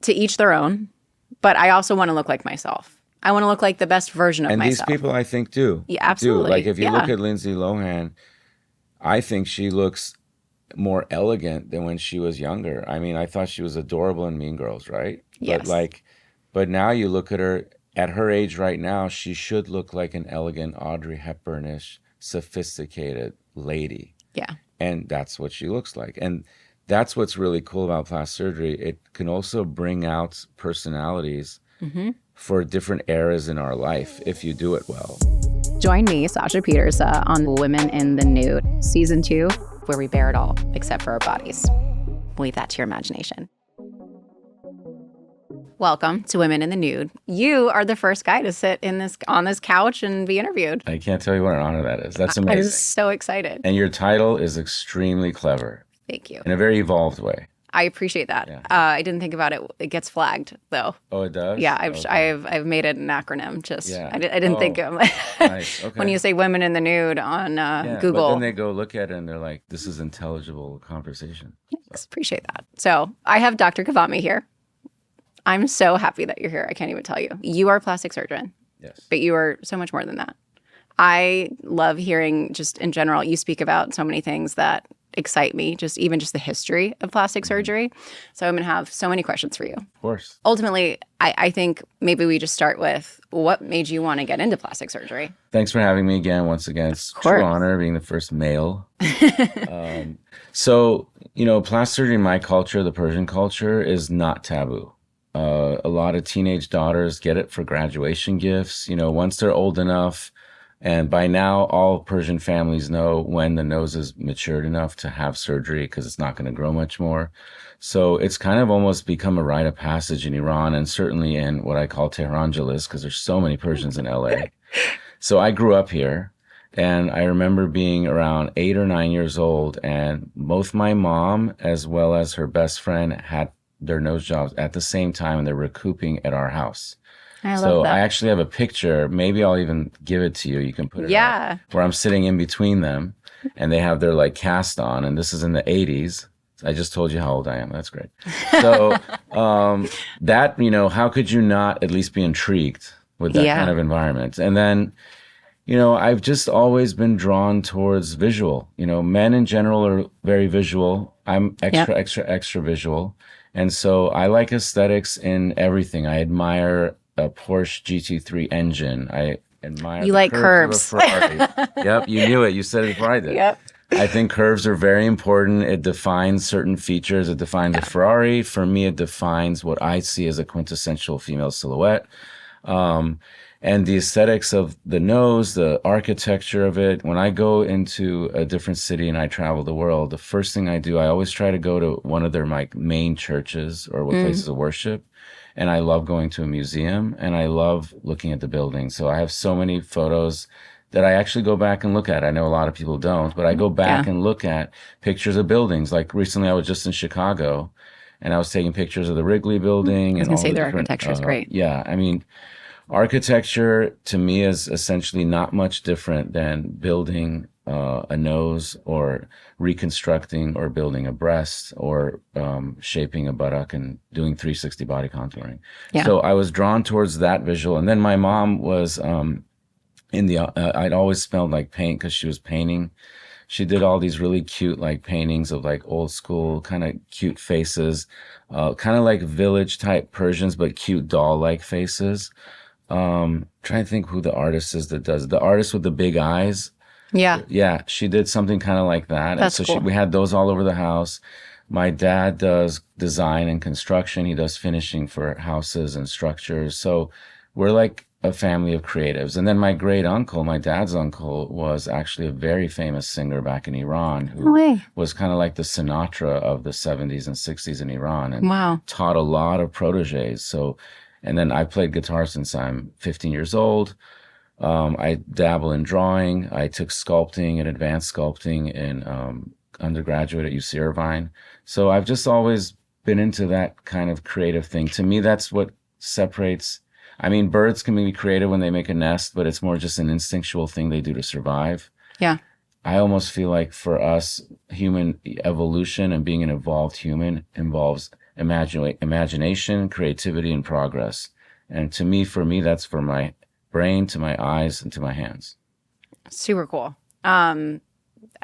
to each their own, but I also want to look like myself. I want to look like the best version of myself. And these people, I think, do. Yeah, absolutely. Like, if you look at Lindsay Lohan, I think she looks more elegant than when she was younger. I mean, I thought she was adorable in Mean Girls, right? Yes. But now you look at her, at her age right now, she should look like an elegant Audrey Hepburn-ish, sophisticated lady. Yeah. And that's what she looks like. And that's what's really cool about plastic surgery. It can also bring out personalities for different eras in our life if you do it well. Join me, Sasha Pieterse, on Women in the Nude, Season 2, where we bear it all, except for our bodies. Leave that to your imagination. Welcome to Women in the Nude. You are the first guy to sit on this couch and be interviewed. I can't tell you what an honor that is. That's amazing. I'm so excited. And your title is extremely clever. Thank you. In a very evolved way. I apprate that. Yeah. I didn't think about it. It gets flagged, though. Oh, it does? Yeah, Okay. I've made it an acronym. I didn't think of nice. Okay. when you say Women in the Nude on Google. But then they go look at it and they're like, this is intelligible conversation. Thanks. Appreciate that. So I have Dr. Ghavami here. I'm so happy that you're here. I can't even tell you. You are a plastic surgeon. Yes. But you are so much more than that. I love hearing just in general, you speak about so many things that excite me, even just the history of plastic surgery. So I'm going to have so many questions for you. Of course. Ultimately, I think maybe we just start with what made you want to get into plastic surgery? Thanks for having me again. Once again, it's a true honor being the first male. So, plastic surgery in my culture, the Persian culture, is not taboo. A lot of teenage daughters get it for graduation gifts, once they're old enough. And by now, all Persian families know when the nose is matured enough to have surgery because it's not going to grow much more. So it's kind of almost become a rite of passage in Iran and certainly in what I call Tehrangeles because there's so many Persians in LA. So I grew up here and I remember being around 8 or 9 years old and both my mom as well as her best friend had their nose jobs at the same time and they're recouping at our house. I love that. I actually have a picture. Maybe I'll even give it to you. You can put it up, where I'm sitting in between them and they have their cast on. And this is in the 80s. I just told you how old I am. That's great. So how could you not at least be intrigued with that kind of environment? And then, I've just always been drawn towards visual. Men in general are very visual. I'm extra visual. And so I like aesthetics in everything. I admire a Porsche GT3 engine. I admire you like curves. Of a Ferrari. Yep, you knew it. You said it before I did. Yep. I think curves are very important. It defines certain features. It defines a Ferrari. For me, it defines what I see as a quintessential female silhouette. And the aesthetics of the nose, the architecture of it. When I go into a different city and I travel the world, the first thing I do, I always try to go to one of their main churches or places of worship. And I love going to a museum and I love looking at the buildings. So I have so many photos that I actually go back and look at. I know a lot of people don't, but I go back and look at pictures of buildings. Like recently I was just in Chicago and I was taking pictures of the Wrigley building. I was going to say their architecture is great. Yeah. I mean, architecture to me is essentially not much different than building a nose or reconstructing or building a breast or shaping a buttock and doing 360 body contouring. Yeah. So I was drawn towards that visual. And then my mom was I'd always smelled like paint because she was painting. She did all these really cute paintings of old school kind of cute faces, kind of like village type Persians, but cute doll-like faces. Trying to think who the artist is that does it. The artist with the big eyes. Yeah. Yeah. She did something kind of like that. That's and so cool. We had those all over the house. My dad does design and construction. He does finishing for houses and structures. So we're like a family of creatives. And then my great uncle, my dad's uncle, was actually a very famous singer back in Iran who was kind of like the Sinatra of the 70s and 60s in Iran and taught a lot of proteges. So, and then I played guitar since I'm 15 years old. I dabble in drawing. I took sculpting and advanced sculpting in undergraduate at UC Irvine. So I've just always been into that kind of creative thing. To me, that's what separates. I mean, birds can be creative when they make a nest, but it's more just an instinctual thing they do to survive. Yeah. I almost feel like for us, human evolution and being an evolved human involves imagination, creativity, and progress. And for me, that's from my brain to my eyes and to my hands. Super cool. I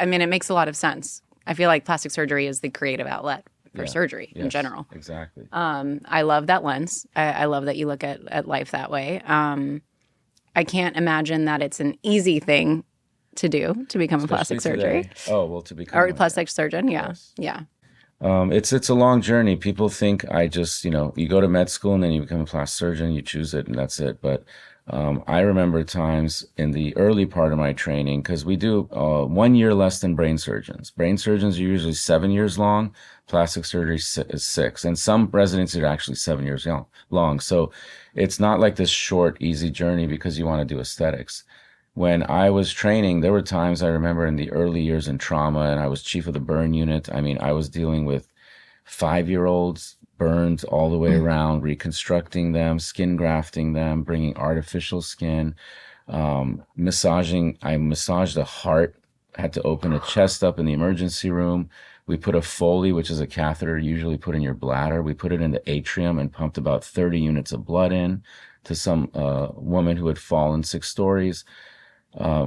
mean, it makes a lot of sense. I feel like plastic surgery is the creative outlet for surgery in general. Exactly. I love that lens. I love that you look at life that way. I can't imagine that it's an easy thing to do, to become a plastic surgery. To become or plastic surgeon. Yeah. Yes. Yeah. It's a long journey. People think you go to med school and then you become a plastic surgeon, you choose it and that's it. But I remember times in the early part of my training, because we do 1 year less than brain surgeons. Brain surgeons are usually 7 years long. Plastic surgery is 6. And some residencies are actually 7 years long. So it's not like this short, easy journey because you want to do aesthetics. When I was training, there were times I remember in the early years in trauma, and I was chief of the burn unit. I mean, I was dealing with 5-year-olds, burns all the way around, reconstructing them, skin grafting them, bringing artificial skin, massaging. I massaged the heart, had to open a chest up in the emergency room. We put a Foley, which is a catheter usually put in your bladder. We put it in the atrium and pumped about 30 units of blood in to some woman who had fallen 6 stories.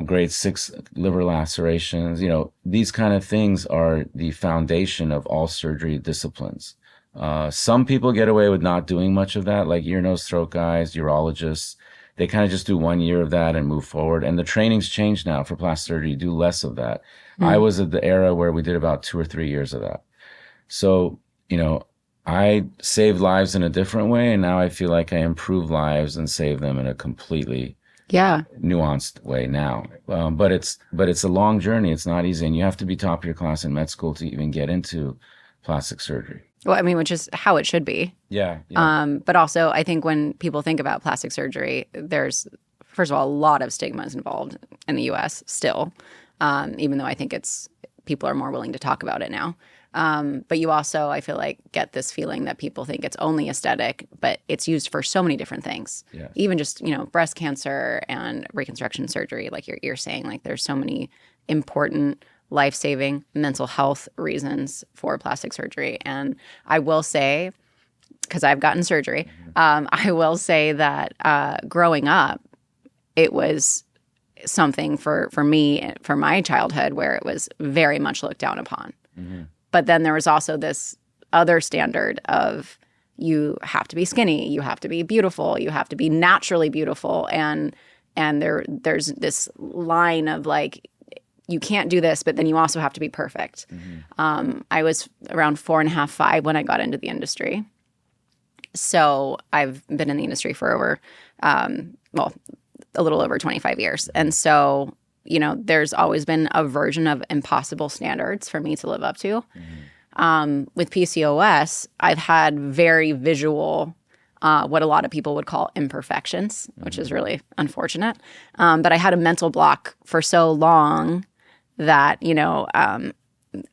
Grade 6 liver lacerations. These kind of things are the foundation of all surgery disciplines. Some people get away with not doing much of that, like ear, nose, throat guys, urologists. They kind of just do 1 year of that and move forward. And the training's changed now for plastic surgery. You do less of that. I was at the era where we did about 2 or 3 years of that. So, I saved lives in a different way. And now I feel like I improve lives and save them in a completely nuanced way now. But it's a long journey. It's not easy. And you have to be top of your class in med school to even get into plastic surgery. Well, I mean, which is how it should be. Yeah. But also, I think when people think about plastic surgery, there's, first of all, a lot of stigmas involved in the U.S. still, even though I think people are more willing to talk about it now. But you also, I feel like, get this feeling that people think it's only aesthetic, but it's used for so many different things. Yes. Even just, breast cancer and reconstruction surgery, like you're saying, like there's so many important life-saving mental health reasons for plastic surgery. And I will say, because I've gotten surgery, I will say that growing up, it was something for me, for my childhood, where it was very much looked down upon. Mm-hmm. But then there was also this other standard of you have to be skinny, you have to be beautiful, you have to be naturally beautiful. And there's this line of like, you can't do this, but then you also have to be perfect. Mm-hmm. I was around 4.5, 5 when I got into the industry. So I've been in the industry for over, a little over 25 years. And so, there's always been a version of impossible standards for me to live up to. Mm-hmm. With PCOS, I've had very visual, what a lot of people would call imperfections, which is really unfortunate. But I had a mental block for so long that,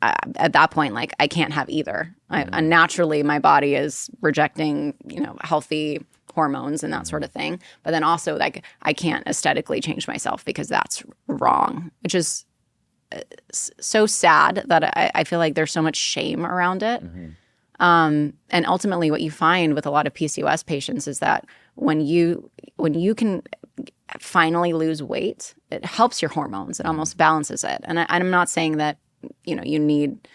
at that point, like I can't have either. Naturally, my body is rejecting, healthy hormones and that sort of thing. But then also, like, I can't aesthetically change myself because that's wrong, which is so sad that I feel like there's so much shame around it. Mm-hmm. And ultimately, what you find with a lot of PCOS patients is that when you can finally lose weight, it helps your hormones. It almost balances it. And I'm not saying that you need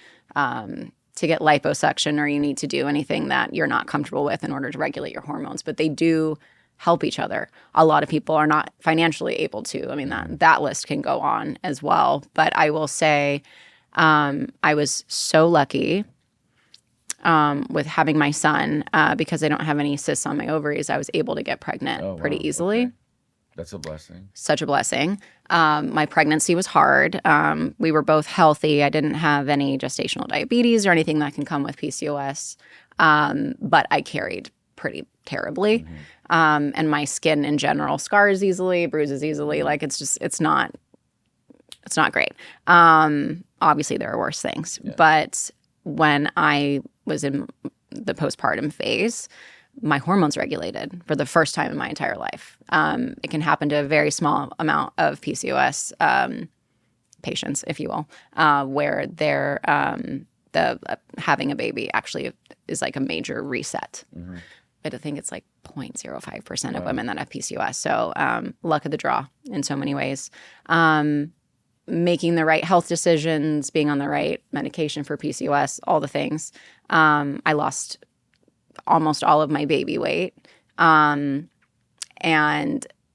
to get liposuction or you need to do anything that you're not comfortable with in order to regulate your hormones, but they do help each other. A lot of people are not financially able to. I mean, that list can go on as well. But I will say I was so lucky with having my son because I don't have any cysts on my ovaries. I was able to get pregnant pretty easily. Okay. That's a blessing. Such a blessing. My pregnancy was hard. We were both healthy. I didn't have any gestational diabetes or anything that can come with PCOS, but I carried pretty terribly. Mm-hmm. And my skin in general scars easily, bruises easily. Like it's not great. Obviously, there are worse things. Yeah. But when I was in the postpartum phase, my hormones regulated for the first time in my entire life. It can happen to a very small amount of PCOS patients, if you will, where their the having a baby actually is like a major reset. But I think it's like 0.05% of women that have PCOS. So luck of the draw in so many ways. Making the right health decisions, being on the right medication for PCOS, all the things. I lost almost all of my baby weight. And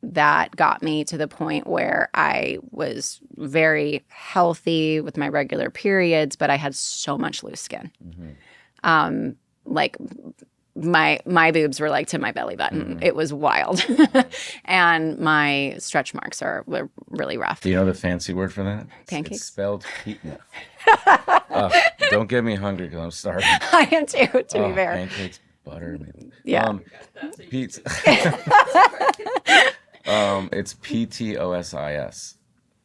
that got me to the point where I was very healthy with my regular periods, but I had so much loose skin. Like my boobs were like to my belly button. It was wild. And my stretch marks were really rough. Do you know the fancy word for that? Pancakes? It's spelled Pieterse. Don't get me hungry because I'm starving. I am too, to be fair. Pancakes, butter. Yeah. Pizza. It's PTOSIS.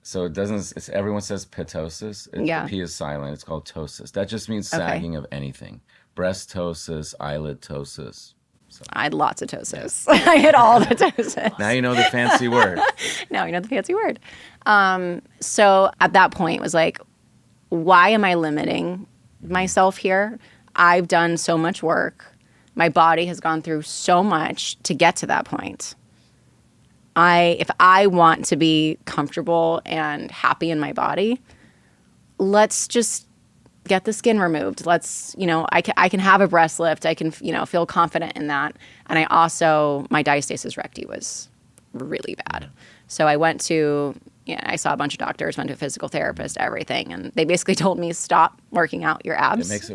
So it doesn't. Everyone says ptosis. The P is silent. It's called ptosis. That just means sagging of anything. Breast ptosis, eyelid ptosis. So. I had lots of ptosis. I had all the ptosis. Now you know the fancy word. Now you know the fancy word. So at that point, it was like, why am I limiting myself here? I've done so much work. My body has gone through so much to get to that point. If I want to be comfortable and happy in my body, let's just get the skin removed. Let's, I can have a breast lift. I can, feel confident in that. And I also, my diastasis recti was really bad. So I went to, I saw a bunch of doctors, went to a physical therapist, everything. And they basically told me, stop working out your abs. It makes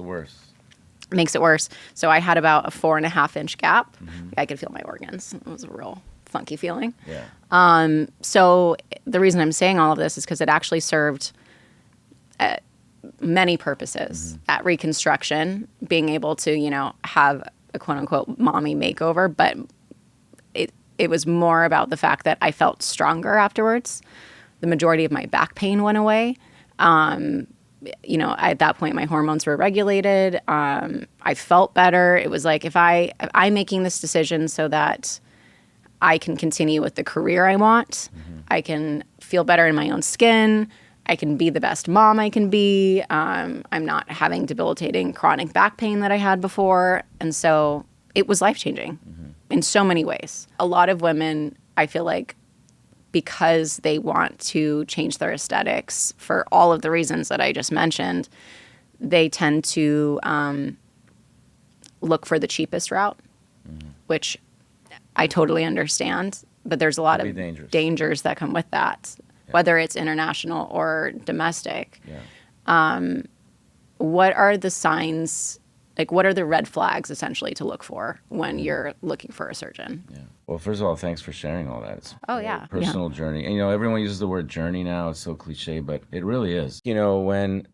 it worse. So I had about a 4.5-inch gap. I could feel my organs. It was a real funky feeling. Yeah. So the reason I'm saying all of this is because it actually served many purposes at reconstruction, being able to, have a quote unquote mommy makeover. But it was more about the fact that I felt stronger afterwards. The majority of my back pain went away. At that point, my hormones were regulated. I felt better. It was like, if I'm making this decision so that I can continue with the career I want, I can feel better in my own skin, I can be the best mom I can be. I'm not having debilitating chronic back pain that I had before. And so it was life-changing in so many ways. A lot of women, I feel like, because they want to change their aesthetics for all of the reasons that I just mentioned, they tend to look for the cheapest route, which I totally understand. But there's a lot of dangers that come with that, whether it's international or domestic. What are the signs, like what are the red flags essentially to look for when you're looking for a surgeon? Yeah. Well, first of all, thanks for sharing all that. It's a personal journey. And, everyone uses the word journey now. It's so cliche, but it really is. When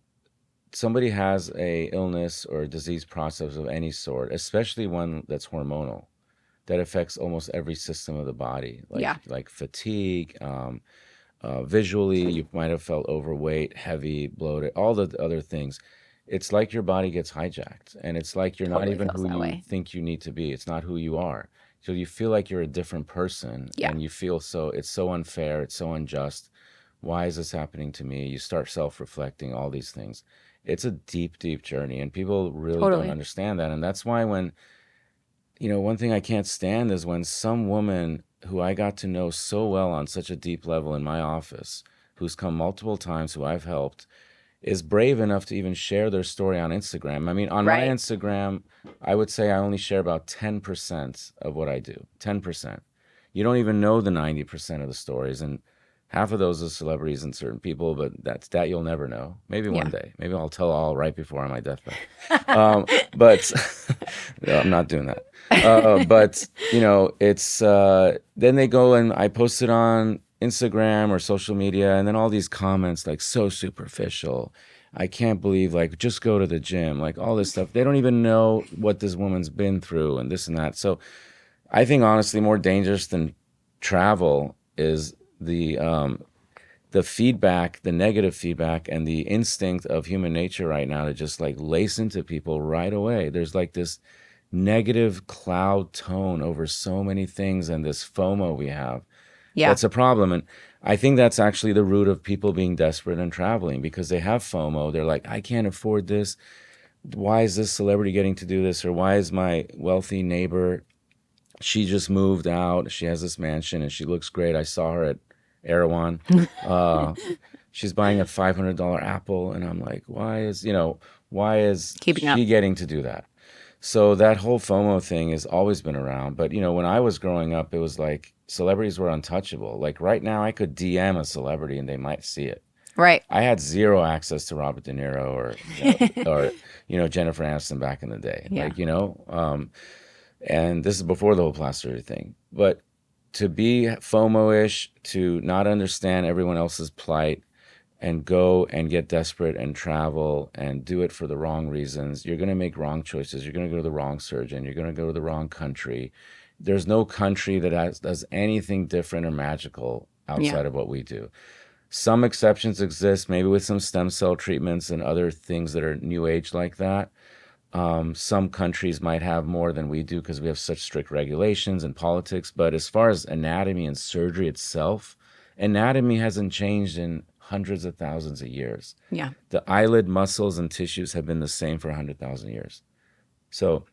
somebody has a illness or a disease process of any sort, especially one that's hormonal, that affects almost every system of the body, like fatigue, visually, you might have felt overweight, heavy, bloated, all the other things. It's like your body gets hijacked, and it's like you're not even who you think you need to be. It's not who you are. So you feel like you're a different person, and you feel it's so unfair, it's so unjust. Why is this happening to me? You start self-reflecting, all these things. It's a deep, deep journey, and people really don't understand that. And that's why when, one thing I can't stand is when some woman who I got to know so well on such a deep level in my office, who's come multiple times, who I've helped, is brave enough to even share their story on Instagram. I mean, on my Instagram, I would say I only share about 10% of what I do. 10%. You don't even know the 90% of the stories, and half of those are celebrities and certain people, but that you'll never know. Maybe one day. Maybe I'll tell all right before on my deathbed. But no, I'm not doing that. But it's then they go and I post it on Instagram or social media, and then all these comments like, so superficial, I can't believe, like, just go to the gym, like all this stuff. They don't even know what this woman's been through and this and that. So I think honestly more dangerous than travel is the feedback, the negative feedback, and the instinct of human nature right now to just like lace into people right away. There's like this negative cloud tone over so many things, and this FOMO we have. That's a problem. And I think that's actually the root of people being desperate and traveling, because they have FOMO. They're like, I can't afford this. why is this celebrity getting to do this? Or why is my wealthy neighbor, she just moved out, she has this mansion and she looks great. I saw her at Erewhon. She's buying a $500 Apple. And I'm like, why is Keeping she up. getting to do that? So that whole FOMO thing has always been around. But, when I was growing up, it was like celebrities were untouchable. Like right now, I could DM a celebrity and they might see it. Right. I had zero access to Robert De Niro or Jennifer Aniston back in the day. Yeah. And this is before the whole plastic surgery thing. But to be FOMO-ish, to not understand everyone else's plight, and go and get desperate and travel and do it for the wrong reasons, you're going to make wrong choices. You're going to go to the wrong surgeon. You're going to go to the wrong country. There's no country that does anything different or magical outside of what we do. Some exceptions exist, maybe with some stem cell treatments and other things that are new age like that. Some countries might have more than we do because we have such strict regulations and politics. But as far as anatomy and surgery itself, anatomy hasn't changed in hundreds of thousands of years. Yeah. The eyelid muscles and tissues have been the same for 100,000 years. So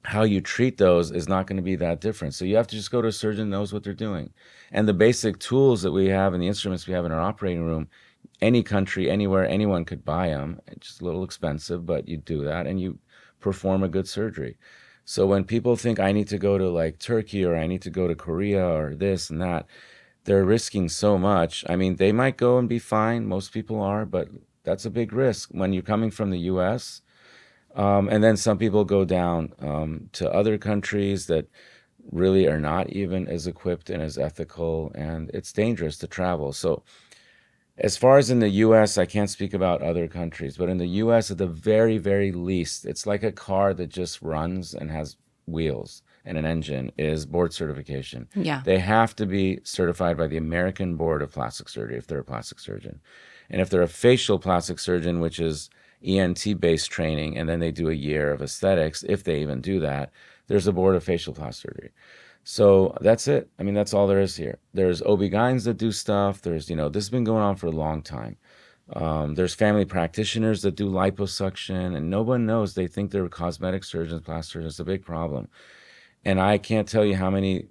how you treat those is not going to be that different. So you have to just go to a surgeon who knows what they're doing. And the basic tools that we have and the instruments we have in our operating room, any country, anywhere, anyone could buy them. It's just a little expensive, but you do that and you perform a good surgery. So when people think I need to go to like Turkey or I need to go to Korea or this and that, they're risking so much. I mean, they might go and be fine. Most people are, but that's a big risk when you're coming from the U.S. And then some people go down to other countries that really are not even as equipped and as ethical, and it's dangerous to travel. So as far as in the U.S., I can't speak about other countries, but in the U.S., at the very, very least, it's like a car that just runs and has wheels and an engine, is board certification. Yeah. They have to be certified by the American Board of Plastic Surgery if they're a plastic surgeon. And if they're a facial plastic surgeon, which is ENT-based training, and then they do a year of aesthetics, if they even do that, there's a board of facial plastic surgery. So that's it. I mean, that's all there is here. There's OB-GYNs that do stuff. There's, this has been going on for a long time. There's family practitioners that do liposuction, and no one knows. They think they're cosmetic surgeons, plastic surgeons. It's a big problem. And I can't tell you how many,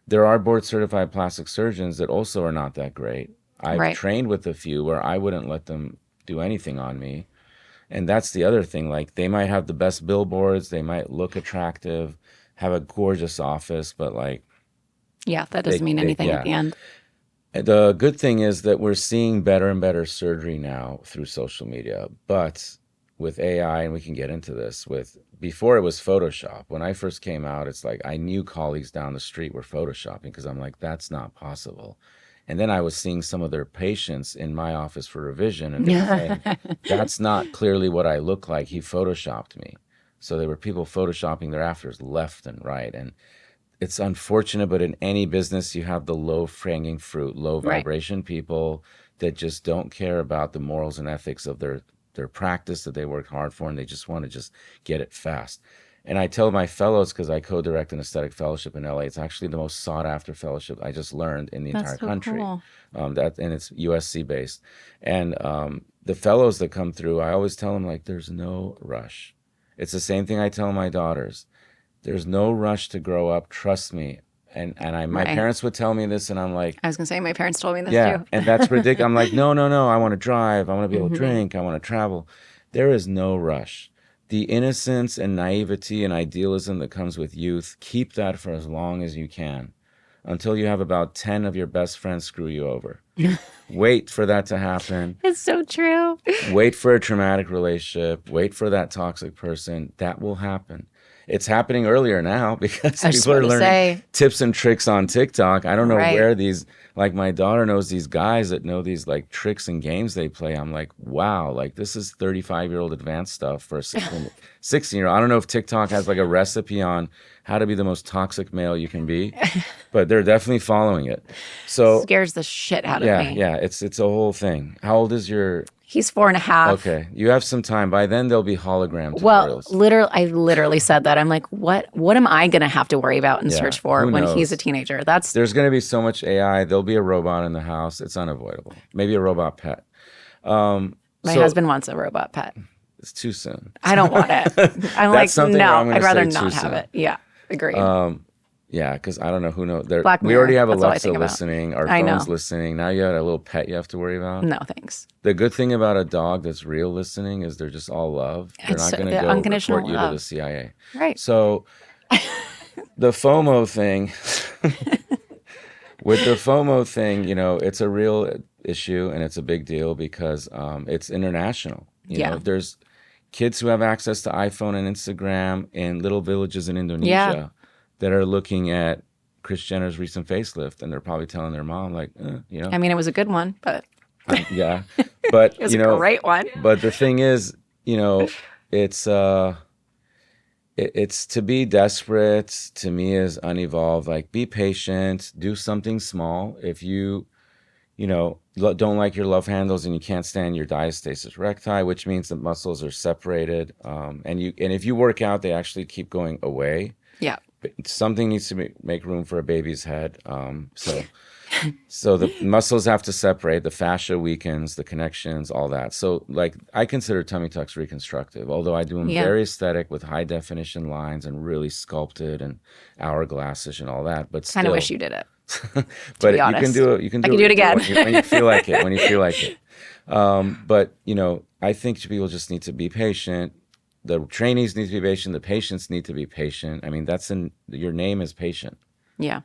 there are board certified plastic surgeons that also are not that great. I've trained with a few where I wouldn't let them do anything on me. And that's the other thing. Like, they might have the best billboards. They might look attractive, have a gorgeous office, but yeah, that doesn't mean anything at the end. The good thing is that we're seeing better and better surgery now through social media. But with AI, and we can get into this, before it was Photoshop. When I first came out, it's like I knew colleagues down the street were Photoshopping because I'm like, that's not possible. And then I was seeing some of their patients in my office for revision, and they were saying, that's not clearly what I look like. He Photoshopped me. So there were people Photoshopping their afters left and right. And it's unfortunate, but in any business, you have the low-hanging fruit, low vibration people that just don't care about the morals and ethics of their practice that they work hard for, and they just want to just get it fast. And I tell my fellows, because I co-direct an aesthetic fellowship in LA, it's actually the most sought-after fellowship I just learned in the entire country. Cool. And it's USC-based. And the fellows that come through, I always tell them, like, there's no rush. It's the same thing I tell my daughters. There's no rush to grow up. Trust me. And my parents would tell me this, and I'm like... I was going to say, my parents told me this too. And that's ridiculous. I'm like, no. I want to drive. I want to be able to drink. I want to travel. There is no rush. The innocence and naivety and idealism that comes with youth, keep that for as long as you can, until you have about 10 of your best friends screw you over. Wait for that to happen. It's so true. Wait for a traumatic relationship. Wait for that toxic person. That will happen. It's happening earlier now because people are learning tips and tricks on TikTok. I don't know where these, like, my daughter knows these guys that know these like tricks and games they play. I'm like, wow, like this is 35-year-old advanced stuff for a 16-year-old. I don't know if TikTok has like a recipe on how to be the most toxic male you can be, but they're definitely following it. So scares the shit out of me. Yeah, it's a whole thing. How old is your... He's 4.5. Okay. You have some time. By then, there'll be hologram tutorials. Well, I literally said that. I'm like, what am I going to have to worry about and search for when he's a teenager? There's going to be so much AI. There'll be a robot in the house. It's unavoidable. Maybe a robot pet. My husband wants a robot pet. It's too soon. I don't want it. I'm like, something where I'm no, gonna I'd rather say too not have soon. it. Yeah, agreed. Yeah, because I don't know who knows. Black We already Mirror, have that's all I Alexa think about. listening. Our I know. phone's listening. Now you got a little pet you have to worry about. No, thanks. The good thing about a dog that's real listening is they're just all love. They're It's not going to the go unconditional report you to love. the CIA. Right. So the FOMO thing, with the FOMO thing, it's a real issue and it's a big deal because it's international. You know, there's kids who have access to iPhone and Instagram in little villages in Indonesia that are looking at Kris Jenner's recent facelift, and they're probably telling their mom, like, I mean, it was a good one, but yeah, but it was a great one. But the thing is, it's it's to be desperate to me is unevolved. Like, be patient, do something small. If you don't like your love handles and you can't stand your diastasis recti, which means the muscles are separated, and if you work out, they actually keep going away. Yeah. But something needs to make room for a baby's head. So the muscles have to separate, the fascia weakens, the connections, all that. So, like, I consider tummy tucks reconstructive, although I do them very aesthetic with high definition lines and really sculpted and hourglassish and all that. But still, kind of wish you did it. But you can do it. You can do it again when you feel like it. When you feel like it. But I think people just need to be patient. The trainees need to be patient. The patients need to be patient. I mean, your name is patient. Yeah.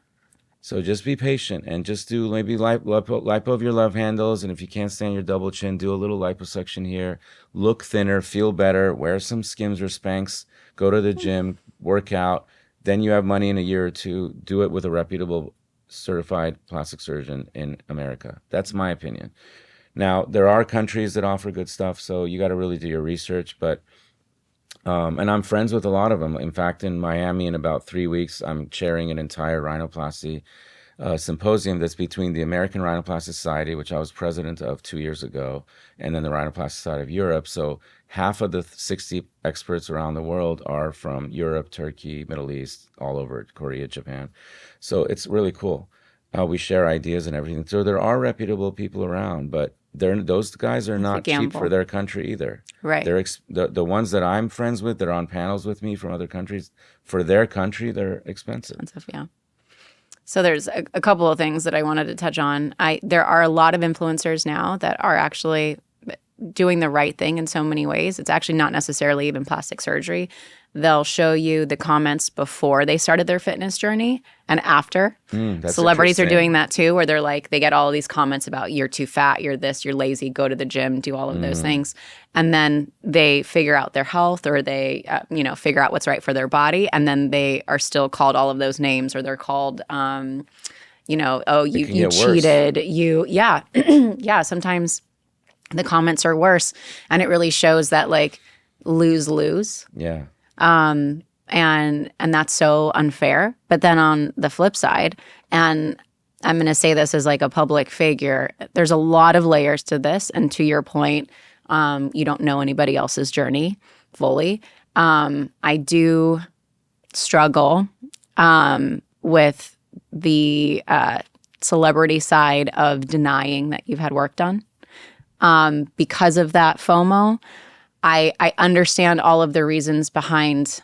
So just be patient and just do maybe lipo of your love handles. And if you can't stand your double chin, do a little liposuction here. Look thinner, feel better, wear some Skims or Spanx, go to the gym, work out. Then you have money in a year or two. Do it with a reputable certified plastic surgeon in America. That's my opinion. Now, there are countries that offer good stuff, so you got to really do your research. But and I'm friends with a lot of them. In fact, in Miami, in about 3 weeks, I'm chairing an entire rhinoplasty symposium that's between the American Rhinoplasty Society, which I was president of 2 years ago, and then the Rhinoplasty Society of Europe. So half of the 60 experts around the world are from Europe, Turkey, Middle East, all over, Korea, Japan. So it's really cool. We share ideas and everything. So there are reputable people around, but those guys are not cheap for their country either. Right. The ones that I'm friends with that are on panels with me from other countries, for their country, they're expensive. Yeah. So there's a couple of things that I wanted to touch on. There are a lot of influencers now that are actually doing the right thing in so many ways. It's actually not necessarily even plastic surgery. They'll show you the comments before they started their fitness journey and after. Celebrities are doing that too, where they're like, they get all of these comments about you're too fat, you're this, you're lazy, go to the gym, do all of those things. And then they figure out their health, or they, figure out what's right for their body. And then they are still called all of those names, or they're called, you cheated. Yeah, sometimes the comments are worse. And it really shows that, like, lose. Yeah. And that's so unfair. But then on the flip side, and I'm going to say this as like a public figure, there's a lot of layers to this. And to your point, you don't know anybody else's journey fully. I do struggle with the celebrity side of denying that you've had work done. Because of that FOMO, I understand all of the reasons behind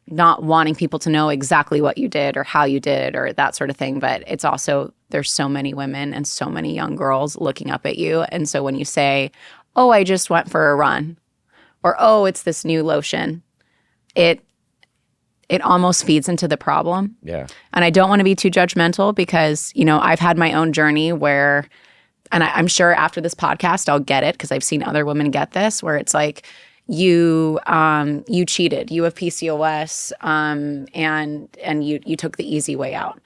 not wanting people to know exactly what you did or how you did or that sort of thing. But it's also, there's so many women and so many young girls looking up at you. And so when you say, oh, I just went for a run, or, oh, it's this new lotion, it almost feeds into the problem. Yeah. And I don't want to be too judgmental because, I've had my own journey where, and I'm sure after this podcast, I'll get it because I've seen other women get this, where it's like, you cheated, you have PCOS, and you took the easy way out,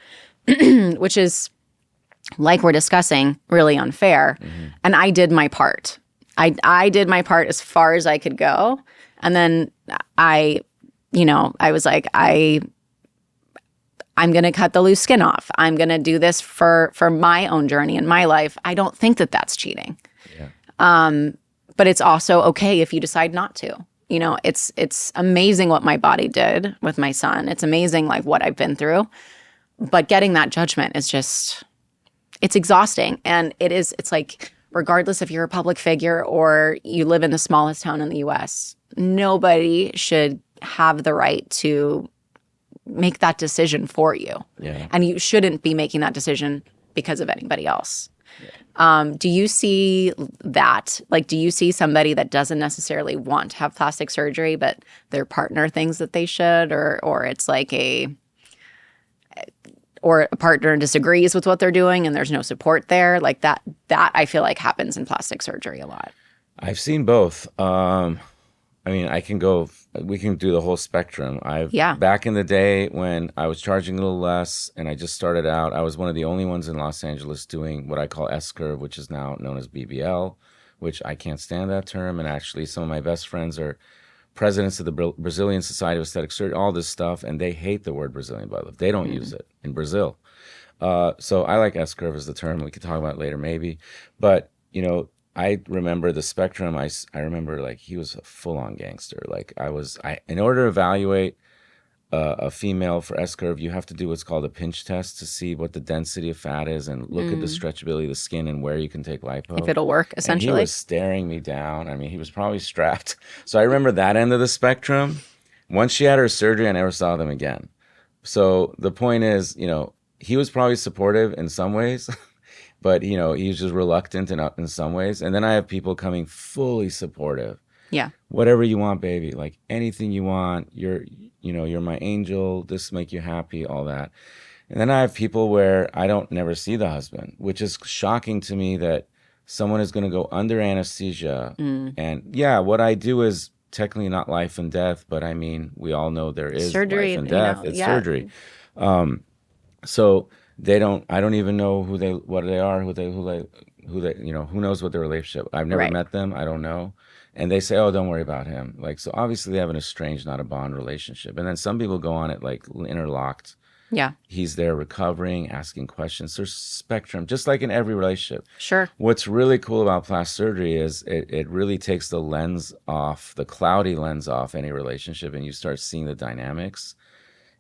which is, like we're discussing, really unfair. Mm-hmm. And I did my part. I did my part as far as I could go. And then I was like, I'm going to cut the loose skin off. I'm going to do this for my own journey in my life. I don't think that that's cheating. Yeah. But it's also okay if you decide not to. It's amazing what my body did with my son. It's amazing, like, what I've been through. But getting that judgment is just, it's exhausting. And it's like regardless if you're a public figure or you live in the smallest town in the US, nobody should have the right to make that decision for you. Yeah. And you shouldn't be making that decision because of anybody else. Do you see that? Like, do you see somebody that doesn't necessarily want to have plastic surgery, but their partner thinks that they should, or it's like or a partner disagrees with what they're doing and there's no support there? Like that I feel like happens in plastic surgery a lot. I've seen both. I mean, we can do the whole spectrum. Back in the day when I was charging a little less and I just started out, I was one of the only ones in Los Angeles doing what I call S-curve, which is now known as BBL, which I can't stand that term. And actually some of my best friends are presidents of the Brazilian Society of Aesthetic Surgery, all this stuff, and they hate the word Brazilian butt lift. They don't use it in Brazil. So I like S-curve as the term. We could talk about it later maybe. But, I remember the spectrum. I remember like he was a full-on gangster. Like in order to evaluate a female for S-curve, you have to do what's called a pinch test to see what the density of fat is and look at the stretchability of the skin and where you can take lipo. If it'll work, essentially. And he was staring me down. I mean, he was probably strapped. So I remember that end of the spectrum. Once she had her surgery, I never saw them again. So the point is, he was probably supportive in some ways. But, he was just reluctant in some ways. And then I have people coming fully supportive. Yeah. Whatever you want, baby. Like anything you want. You're my angel. This make you happy, all that. And then I have people where I don't never see the husband, which is shocking to me that someone is going to go under anesthesia. And yeah, what I do is technically not life and death. But I mean, we all know there is surgery, life and death. It's surgery. So I don't even know what they are, who knows what their relationship. I've never met them. I don't know. And they say, oh, don't worry about him. Like, so obviously they have an estranged, not a bond relationship. And then some people go on it like interlocked. Yeah. He's there recovering, asking questions. There's spectrum, just like in every relationship. Sure. What's really cool about plastic surgery is it really takes the lens off, the cloudy lens off any relationship, and you start seeing the dynamics.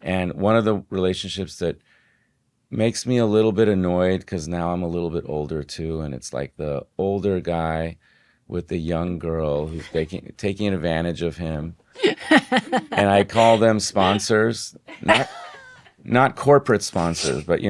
And one of the relationships that makes me a little bit annoyed, because now I'm a little bit older too, and it's like the older guy with the young girl who's taking advantage of him. And I call them sponsors, not corporate sponsors, but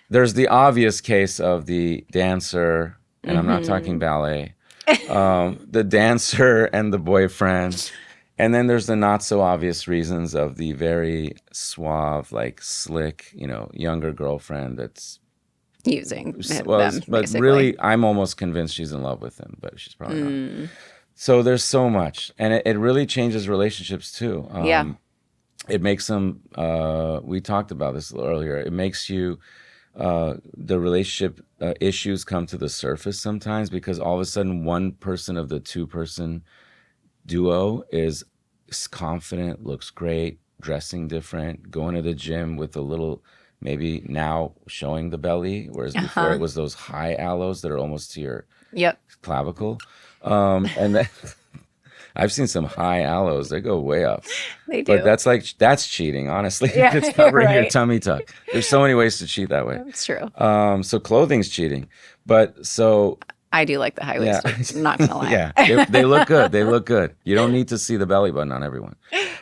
there's the obvious case of the dancer, and I'm not talking ballet, the dancer and the boyfriend. And then there's the not so obvious reasons of the very suave, like slick, younger girlfriend that's using them, but basically. Really, I'm almost convinced she's in love with him, but she's probably not. So there's so much, and it really changes relationships too. It makes them. We talked about this a little earlier. It makes you the relationship issues come to the surface sometimes, because all of a sudden one person of the two-person duo is confident, looks great, dressing different, going to the gym with a little, maybe now showing the belly, whereas before it was those high aloes that are almost to your clavicle. And then I've seen some high aloes. They go way up. They do. But that's cheating, honestly. Yeah, it's covering your right. tummy tuck. There's so many ways to cheat that way. That's true. So clothing's cheating. But so I do like the high waisted. I'm not gonna lie. Yeah, they look good. They look good. You don't need to see the belly button on everyone.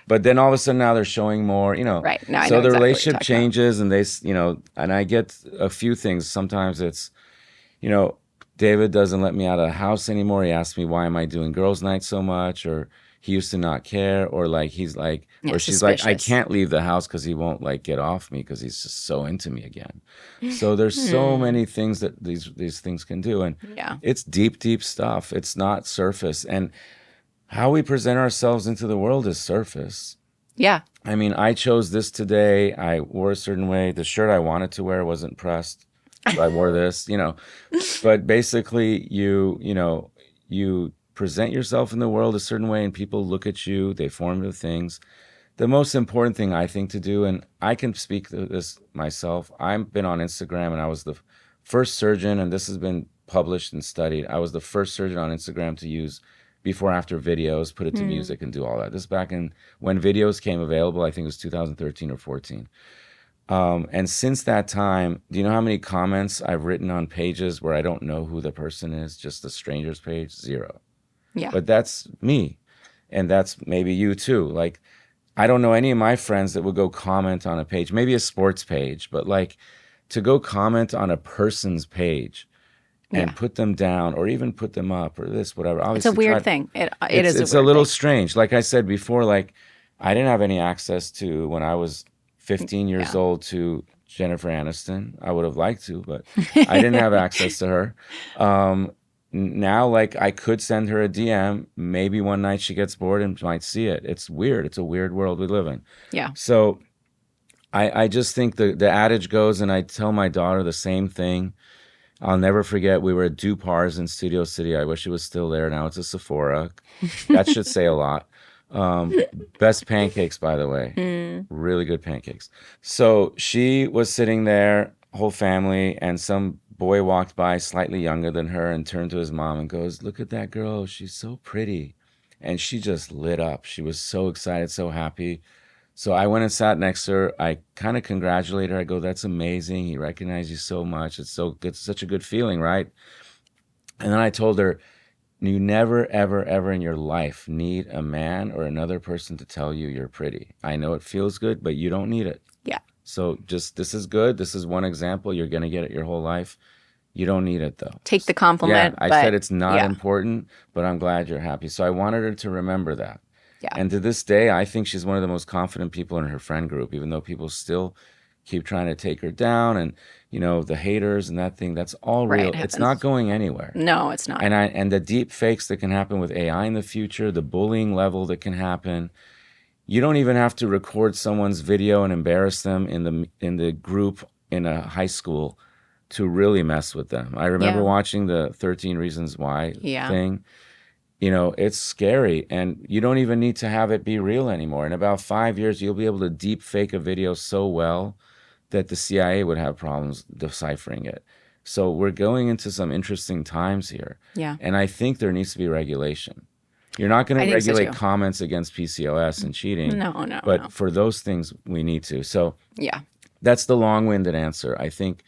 But then all of a sudden now they're showing more, Right. Now I so know the exactly relationship changes, and they, and I get a few things. Sometimes it's, David doesn't let me out of the house anymore. He asks me, why am I doing girls' night so much? Or he used to not care. Or like, he's like, or she's like, I can't leave the house because he won't like get off me because he's just so into me again. So there's so many things that these things can do. And it's deep, deep stuff. It's not surface. And how we present ourselves into the world is surface. Yeah. I mean, I chose this today. I wore a certain way. The shirt I wanted to wear wasn't pressed. So I wore this, But basically, you present yourself in the world a certain way, and people look at you. They form the things. The most important thing I think to do, and I can speak to this myself. I've been on Instagram, and I was the first surgeon, and this has been published and studied. I was the first surgeon on Instagram to use before-after videos, put it to music, and do all that. This is back in when videos came available. I think it was 2013 or 14. And since that time, do you know how many comments I've written on pages where I don't know who the person is, just a stranger's page? 0. Yeah. But that's me. And that's maybe you too. Like, I don't know any of my friends that would go comment on a page, maybe a sports page, but like to go comment on a person's page and put them down or even put them up or this, whatever. It's a weird thing. It's a little strange. Like I said before, like I didn't have any access to, when I was 15 years old, to Jennifer Aniston. I would have liked to, but I didn't have access to her. Now, like I could send her a DM. Maybe one night she gets bored and might see it. It's weird. It's a weird world we live in. Yeah. So I just think the adage goes, and I tell my daughter the same thing. I'll never forget, we were at Dupar's in Studio City. I wish it was still there. Now it's a Sephora. That should say a lot. Best pancakes, by the way. Really good pancakes. So she was sitting there, whole family, and some boy walked by slightly younger than her and turned to his mom and goes, "Look at that girl. She's so pretty." And she just lit up. She was so excited, so happy. So I went and sat next to her. I kind of congratulated her. I go, "That's amazing. He recognized you so much. It's so good, such a good feeling, right?" And then I told her, "You never, ever, ever in your life need a man or another person to tell you you're pretty. I know it feels good, but you don't need it. Yeah. So just, this is good. This is one example. You're going to get it your whole life. You don't need it, though. Take the compliment." Yeah, I said it's not important, but I'm glad you're happy. So I wanted her to remember that. Yeah. And to this day, I think she's one of the most confident people in her friend group, even though people still keep trying to take her down. And, you know, the haters and that thing, that's all real. It's not going anywhere. No, it's not. And the deep fakes that can happen with AI in the future, the bullying level that can happen. You don't even have to record someone's video and embarrass them in the group in a high school to really mess with them. I remember watching the 13 Reasons Why thing. You know, it's scary, and you don't even need to have it be real anymore. In about 5 years, you'll be able to deep fake a video so well that the CIA would have problems deciphering it. So we're going into some interesting times here. Yeah. And I think there needs to be regulation. You're not going to regulate comments against PCOS and cheating. No. But for those things, we need to. So yeah, that's the long-winded answer. I think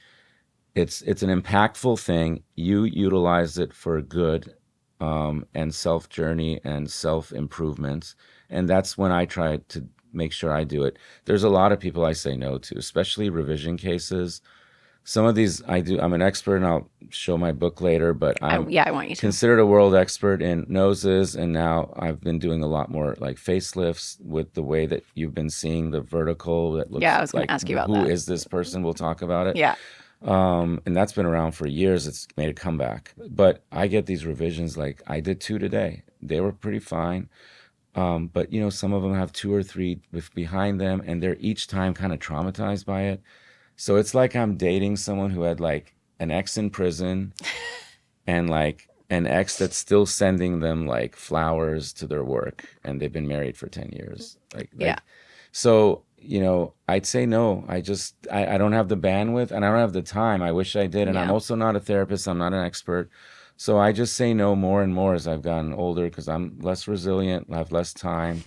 it's an impactful thing. You utilize it for good. And self-journey and self-improvements. And that's when I try to make sure I do it. There's a lot of people I say no to, especially revision cases. Some of these I do. I'm an expert, and I'll show my book later, but I want you to. Considered a world expert in noses, and now I've been doing a lot more like facelifts with the way that you've been seeing the vertical that looks I was going to ask you about that. Who is this person? We'll talk about it. Yeah. And that's been around for years. It's made a comeback. But I get these revisions, like I did 2 today. They were pretty fine. But, you know, some of them have 2 or 3 behind them, and they're each time kind of traumatized by it. So it's like I'm dating someone who had like an ex in prison and like an ex that's still sending them like flowers to their work, and they've been married for 10 years. So, you know, I'd say no. I don't have the bandwidth, and I don't have the time. I wish I did. And I'm also not a therapist. I'm not an expert. So I just say no more and more as I've gotten older because I'm less resilient, I have less time.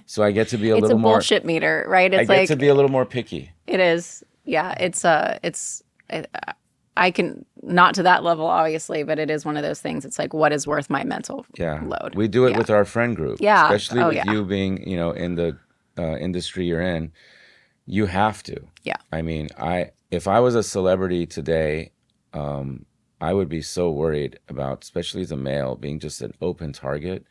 So I get to be a little more... It's a bullshit meter, right? I get to be a little more picky. It is. Yeah, I can, not to that level, obviously, but it is one of those things. It's like, what is worth my mental load? We do it with our friend group. Yeah. Especially with you being, you know, in the industry you're in. You have to. Yeah. I mean, if I was a celebrity today, I would be so worried about, especially as a male, being just an open target,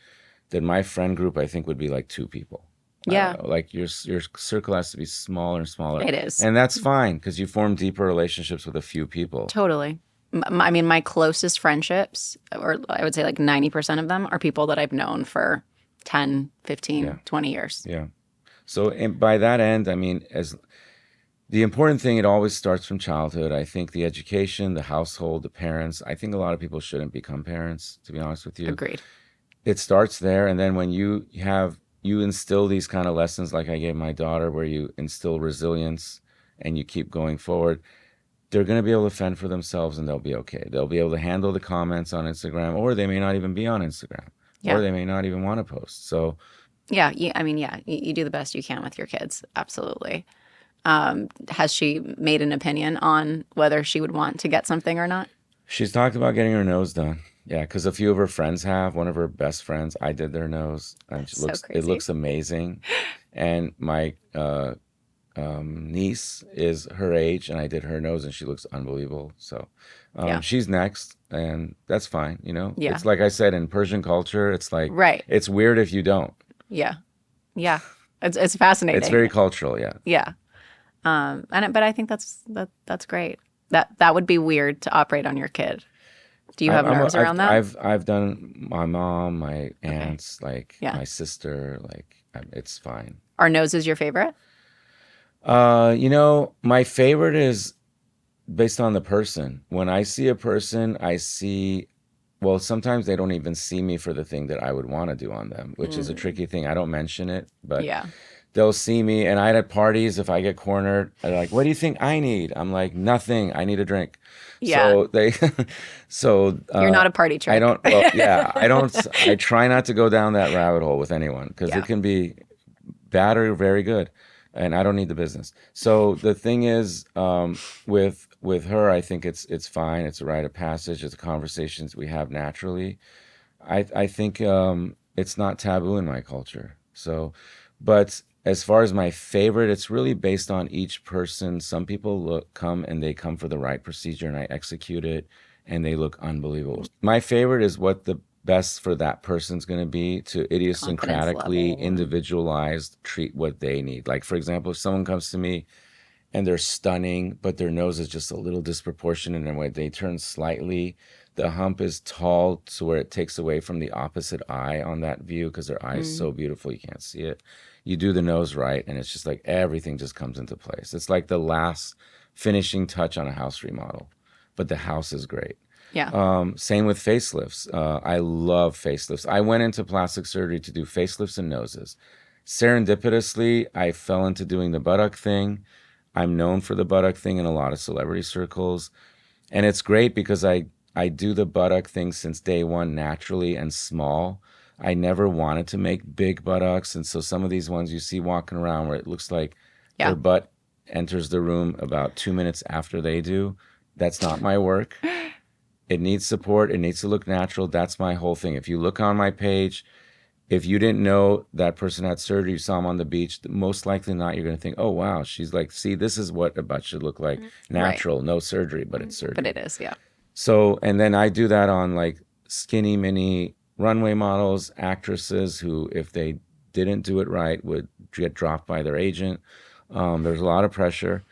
that my friend group, I think, would be like 2 people. Yeah. Like your circle has to be smaller and smaller. It is. And that's fine because you form deeper relationships with a few people. Totally. I mean, my closest friendships, or I would say like 90% of them, are people that I've known for 10, 15, 20 years. Yeah. So by that end, I mean, as the important thing, it always starts from childhood. I think the education, the household, the parents. I think a lot of people shouldn't become parents, to be honest with you. Agreed. It starts there. And then when you instill these kind of lessons like I gave my daughter, where you instill resilience and you keep going forward, they're going to be able to fend for themselves and they'll be okay. They'll be able to handle the comments on Instagram, or they may not even be on Instagram, or they may not even want to post. So... Yeah, you do the best you can with your kids. Absolutely. Has she made an opinion on whether she would want to get something or not? She's talked about getting her nose done. Yeah, because a few of her friends have. One of her best friends, I did their nose, and it looks amazing. And my niece is her age, and I did her nose, and she looks unbelievable. So she's next, and that's fine. Yeah. It's like I said, in Persian culture, it's like Right. it's weird if you don't. Yeah. It's fascinating. It's very cultural. Yeah. Yeah. But I think that's great. That would be weird to operate on your kid. Do you have nerves around that? I've done my mom, my aunts, my sister. It's fine. Are noses your favorite? My favorite is based on the person. When I see a person, sometimes they don't even see me for the thing that I would want to do on them, which is a tricky thing. I don't mention it, but they'll see me. And at parties, if I get cornered, they're like, "What do you think I need?" I'm like, "Nothing. I need a drink." Yeah. You're not a party trick. I try not to go down that rabbit hole with anyone because it can be bad or very good. And I don't need the business. So the thing is, with her, I think it's fine. It's a rite of passage. It's conversations we have naturally. I think it's not taboo in my culture. So, but as far as my favorite, it's really based on each person. Some people come for the right procedure, and I execute it, and they look unbelievable. My favorite is what the best for that person's going to be, to idiosyncratically, individualized treat what they need. Like, for example, if someone comes to me and they're stunning, but their nose is just a little disproportionate in a way, they turn slightly, the hump is tall to where it takes away from the opposite eye on that view because their eye is so beautiful you can't see it. You do the nose right, and it's just like everything just comes into place. It's like the last finishing touch on a house remodel, but the house is great. Yeah. Same with facelifts. I love facelifts. I went into plastic surgery to do facelifts and noses. Serendipitously, I fell into doing the buttock thing. I'm known for the buttock thing in a lot of celebrity circles. And it's great because I do the buttock thing since day one naturally and small. I never wanted to make big buttocks. And so some of these ones you see walking around where it looks like their butt enters the room about 2 minutes after they do, that's not my work. It needs support. It needs to look natural. That's my whole thing. If you look on my page, if you didn't know that person had surgery, you saw him on the beach, most likely not, you're going to think, oh, wow, she's like, see, this is what a butt should look like. Natural, no surgery, but it's surgery. But it is, yeah. So, and then I do that on like skinny mini runway models, actresses who, if they didn't do it right, would get dropped by their agent. There's a lot of pressure.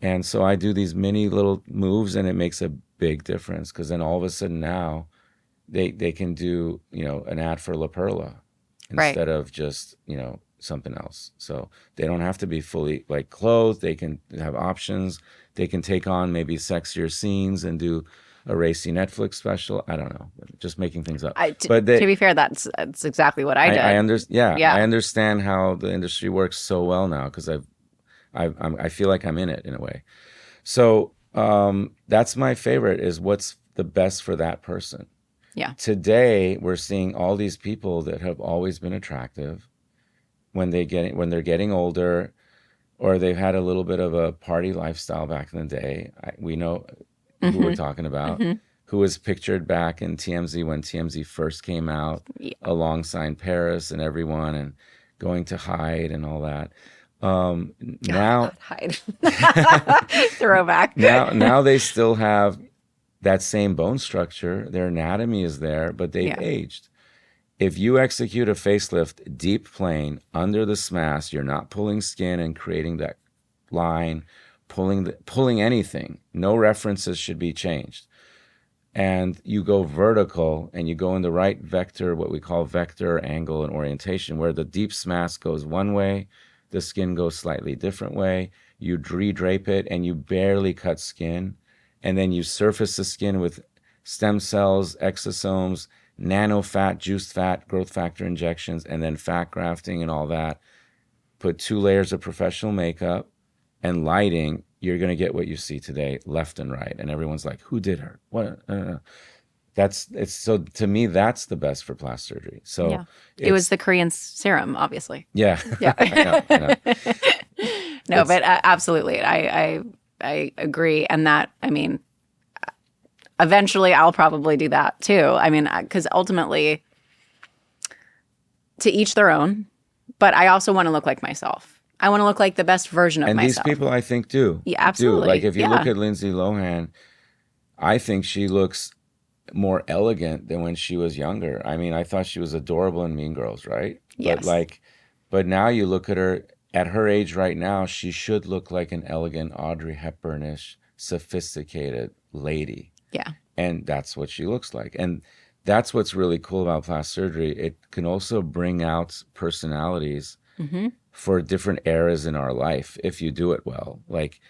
And so I do these mini little moves, and it makes a big difference because then all of a sudden now they can do, an ad for La Perla instead of just, something else. So they don't have to be fully like clothed. They can have options. They can take on maybe sexier scenes and do a racy Netflix special. I don't know. Just making things up. To be fair, that's exactly what I did. I understand how the industry works so well now because I feel like I'm in it in a way. So that's my favorite, is what's the best for that person. Yeah. Today, we're seeing all these people that have always been attractive when they're getting older, or they've had a little bit of a party lifestyle back in the day. We know who we're talking about, who was pictured back in TMZ when TMZ first came out, alongside Paris and everyone, and going to hide and all that. Now hide. Throwback. now they still have that same bone structure. Their anatomy is there, but they've aged. If you execute a facelift deep plane under the smash, you're not pulling skin and creating that line, pulling anything. No references should be changed. And you go vertical and you go in the right vector, what we call vector, angle, and orientation, where the deep smash goes one way, the skin goes slightly different way. You re-drape it and you barely cut skin. And then you surface the skin with stem cells, exosomes, nano-fat, juiced fat, growth factor injections, and then fat grafting and all that. Put 2 layers of professional makeup and lighting. You're going to get what you see today, left and right. And everyone's like, who did her? What? So to me, that's the best for plastic surgery. So it was the Korean serum, obviously. Yeah. Yeah. I know. No, but absolutely. I agree. And that, I mean, eventually I'll probably do that too. I mean, because ultimately, to each their own, but I also want to look like myself. I want to look like the best version of and myself. these people, I think, do. Yeah, absolutely. Like if you Yeah. look at Lindsay Lohan, I think she looks more elegant than when she was younger. I mean, I thought she was adorable in Mean Girls, right? Yes. But now you look at her at her age right now, she should look like an elegant Audrey Hepburn-ish, sophisticated lady. Yeah. And that's what she looks like. And that's what's really cool about plastic surgery. It can also bring out personalities for different eras in our life if you do it well. Like,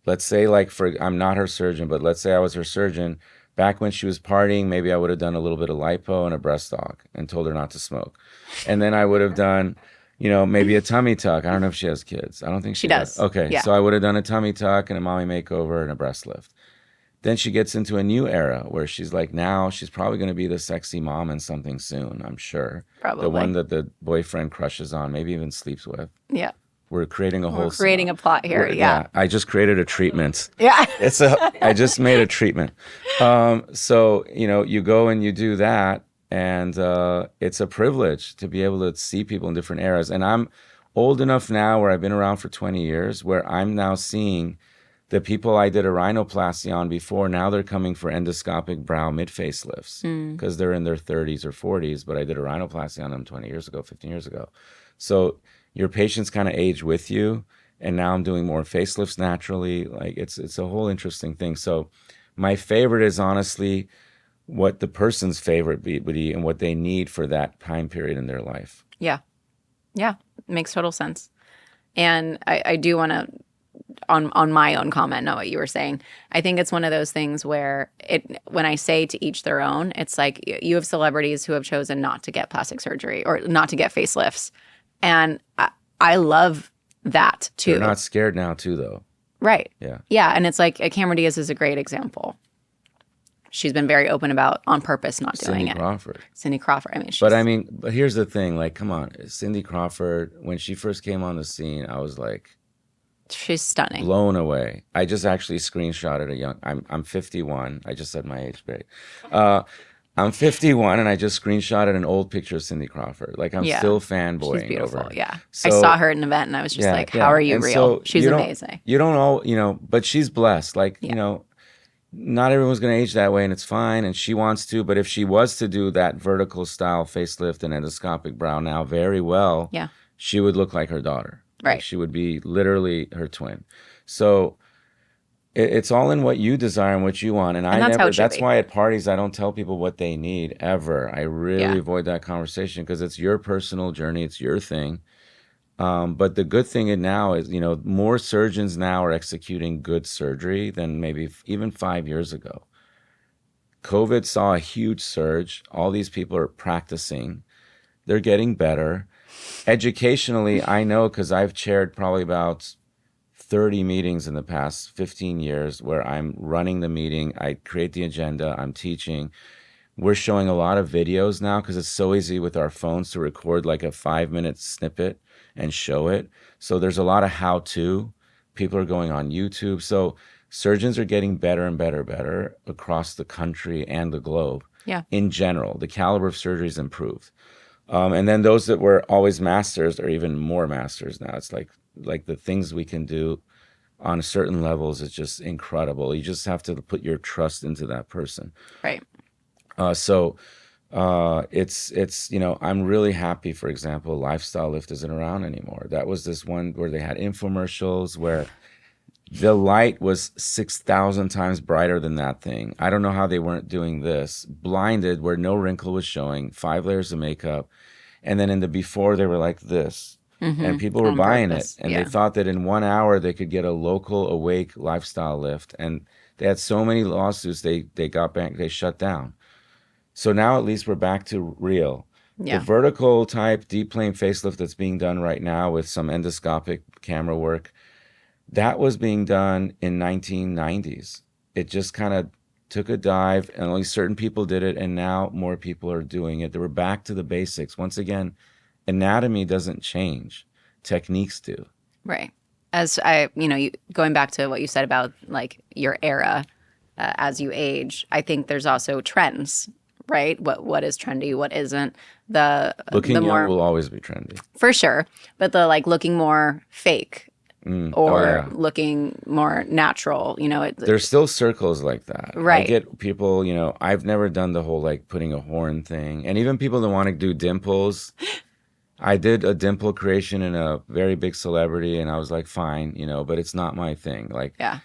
let's say, I'm not her surgeon, but let's say I was her surgeon. Back when she was partying, maybe I would have done a little bit of lipo and a breast aug and told her not to smoke. And then I would have done, maybe a tummy tuck. I don't know if she has kids. I don't think she does. Okay. Yeah. So I would have done a tummy tuck and a mommy makeover and a breast lift. Then she gets into a new era where she's like, now she's probably going to be the sexy mom in something soon, I'm sure. Probably. The one that the boyfriend crushes on, maybe even sleeps with. Yeah. We're creating a whole... We're creating a plot here, yeah. I just created a treatment. Yeah. I just made a treatment. So, you go and you do that, and it's a privilege to be able to see people in different eras. And I'm old enough now where I've been around for 20 years, where I'm now seeing the people I did a rhinoplasty on before, now they're coming for endoscopic brow mid-facelifts because they're in their 30s or 40s, but I did a rhinoplasty on them 20 years ago, 15 years ago. So your patients kind of age with you, and now I'm doing more facelifts naturally. Like it's a whole interesting thing. So my favorite is honestly what the person's favorite would be and what they need for that time period in their life. Yeah. Yeah. Makes total sense. And I do want to, on my own comment, know what you were saying. I think it's one of those things where when I say to each their own, it's like you have celebrities who have chosen not to get plastic surgery or not to get facelifts. And I love that too. They're not scared now too, though. Right. Yeah. Yeah. And it's like Cameron Diaz is a great example. She's been very open about on purpose not doing it. Cindy Crawford. But here's the thing. Like, come on. Cindy Crawford, when she first came on the scene, I was like, she's stunning. Blown away. I just actually screenshotted I'm 51. I just said my age, great. I'm 51 and I just screenshotted an old picture of Cindy Crawford. Like I'm still fanboying. She's beautiful. Over her. Yeah. So, I saw her at an event and I was just like, how are you real? So she's amazing. You don't know, but she's blessed. Like, not everyone's going to age that way and it's fine. And she wants to, but if she was to do that vertical style facelift and endoscopic brow now very well, she would look like her daughter. Right. Like she would be literally her twin. So it's all in what you desire and what you want. And that's why at parties, I don't tell people what they need ever. I really avoid that conversation because it's your personal journey. It's your thing. But the good thing now is, more surgeons now are executing good surgery than maybe even 5 years ago. COVID saw a huge surge. All these people are practicing. They're getting better. Educationally, I know because I've chaired probably about 30 meetings in the past 15 years where I'm running the meeting. I create the agenda. I'm teaching. We're showing a lot of videos now because it's so easy with our phones to record like a 5-minute snippet and show it. So there's a lot of how-to. People are going on YouTube. So surgeons are getting better and better across the country and the globe. Yeah. In general, the caliber of surgery is improved. And then those that were always masters are even more masters now. It's like the things we can do on certain levels is just incredible. You just have to put your trust into that person. Right. So it's I'm really happy, for example, Lifestyle Lift isn't around anymore. That was this one where they had infomercials where the light was 6,000 times brighter than that thing. I don't know how they weren't doing this. Blinded, where no wrinkle was showing, 5 layers of makeup. And then in the before, they were like this. Mm-hmm. And people were buying it. And they thought that in 1 hour, they could get a local awake lifestyle lift. And they had so many lawsuits, they got back, they shut down. So now at least we're back to real. Yeah. The vertical type deep plane facelift that's being done right now with some endoscopic camera work, that was being done in 1990s. It just kind of took a dive and only certain people did it. And now more people are doing it. They were back to the basics. Once again, anatomy doesn't change. Techniques do. Right. As going back to what you said about like your era as you age, I think there's also trends, right? What is trendy, what isn't. Looking the young more, will always be trendy. for sure, but the like looking more fake or yeah. looking more natural, There's still circles like that. Right. I get people, I've never done the whole like putting a horn thing. And even people that want to do dimples. I did a dimple creation in a very big celebrity and I was like, fine, but it's not my thing. Like, yeah,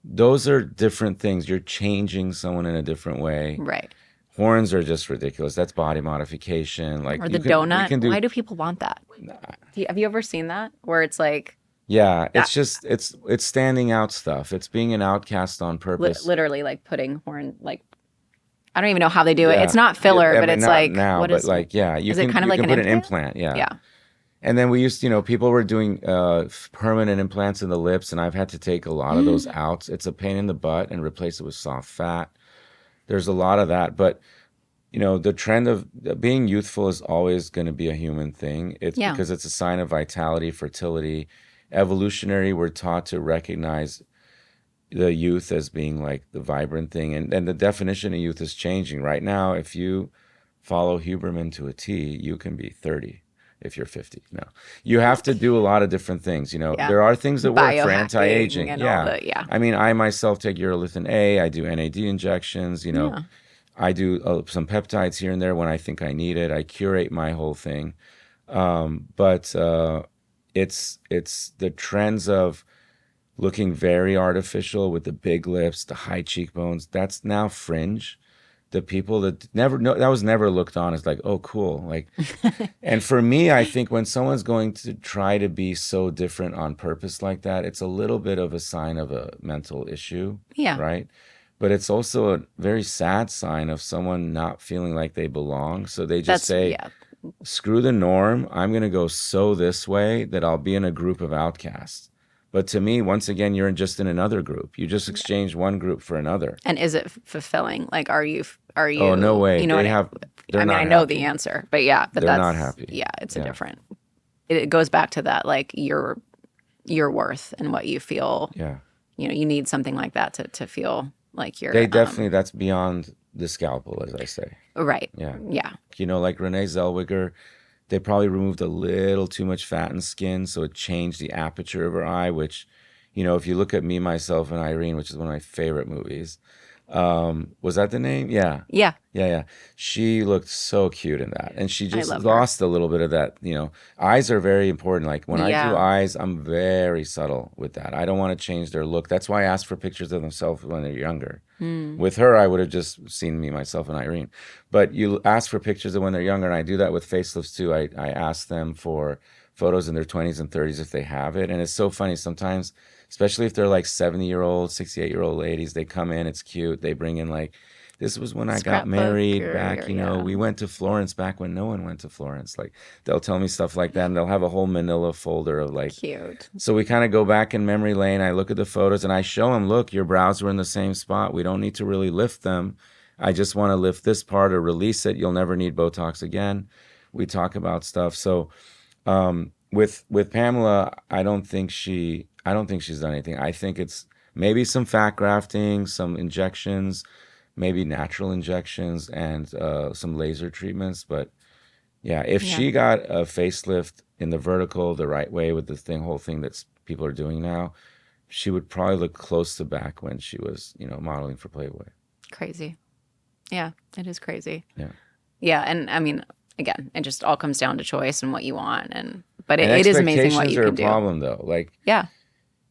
those are different things. You're changing someone in a different way. right. Horns are just ridiculous. That's body modification. Like, Or the donut. Why do people want that? Have you ever seen that? Where it's like, yeah, it's just it's standing out stuff. It's being an outcast on purpose. Literally like putting horn, like, I don't even know how they do it. It's not filler, but it's not like now, what but is like you is can it kind of like you can an put implant? an implant, Yeah. And then we used, people were doing permanent implants in the lips, and I've had to take a lot of those out. It's a pain in the butt and replace it with soft fat. There's a lot of that, but the trend of being youthful is always going to be a human thing. It's because it's a sign of vitality, fertility, evolutionary. We're taught to recognize the youth as being like the vibrant thing, and the definition of youth is changing right now. If you follow Huberman to a T, you can be 30 if you're 50. No, you have to do a lot of different things. There are things that work for anti-aging. I mean, I myself take urolithin A. I do NAD injections. I do some peptides here and there when I think I need it. I curate my whole thing, but it's the trends of looking very artificial with the big lips, the high cheekbones. That's now fringe. The people that that was never looked on as like, oh, cool. Like, and for me, I think when someone's going to try to be so different on purpose like that, it's a little bit of a sign of a mental issue. Yeah. Right. But it's also a very sad sign of someone not feeling like they belong. So they just say, screw the norm. I'm going to go so this way that I'll be in a group of outcasts. But to me, once again, you're just in another group. You just exchange one group for another. And is it fulfilling? Like, are you? Oh, no way. I know the answer, but they're not happy. Yeah, it's a different. It goes back to that, like your worth and what you feel. Yeah. You need something like that to feel like you're. They definitely, that's beyond the scalpel, as I say. Right. Yeah. Yeah. Like Renee Zellweger, they probably removed a little too much fat and skin, so it changed the aperture of her eye, which, if you look at Me, Myself, and Irene, which is one of my favorite movies, was that the name? Yeah. Yeah. Yeah. She looked so cute in that. And she just lost a little bit of that, eyes are very important. Like when I do eyes, I'm very subtle with that. I don't want to change their look. That's why I ask for pictures of themselves when they're younger. With her, I would have just seen Me, Myself, and Irene. But you ask for pictures of when they're younger, and I do that with facelifts too. I ask them for photos in their 20s and 30s if they have it. And it's so funny sometimes, especially if they're like 70-year-old, 68-year-old ladies, they come in, it's cute. They bring in like, this was when I got married back, we went to Florence back when no one went to Florence. Like they'll tell me stuff like that, and they'll have a whole manila folder of like. Cute. So we kind of go back in memory lane. I look at the photos and I show them, look, your brows were in the same spot. We don't need to really lift them. I just want to lift this part or release it. You'll never need Botox again. We talk about stuff. So with Pamela, I don't think she's done anything. I think it's maybe some fat grafting, some injections, maybe natural injections, and some laser treatments. But yeah, if she got a facelift in the vertical the right way with the whole thing that people are doing now, she would probably look close to back when she was, modeling for Playboy. Crazy. Yeah, it is crazy. Yeah. Yeah, and I mean, again, it just all comes down to choice and what you want, but it is amazing what you can do. Expectations are a problem, though. Like, yeah,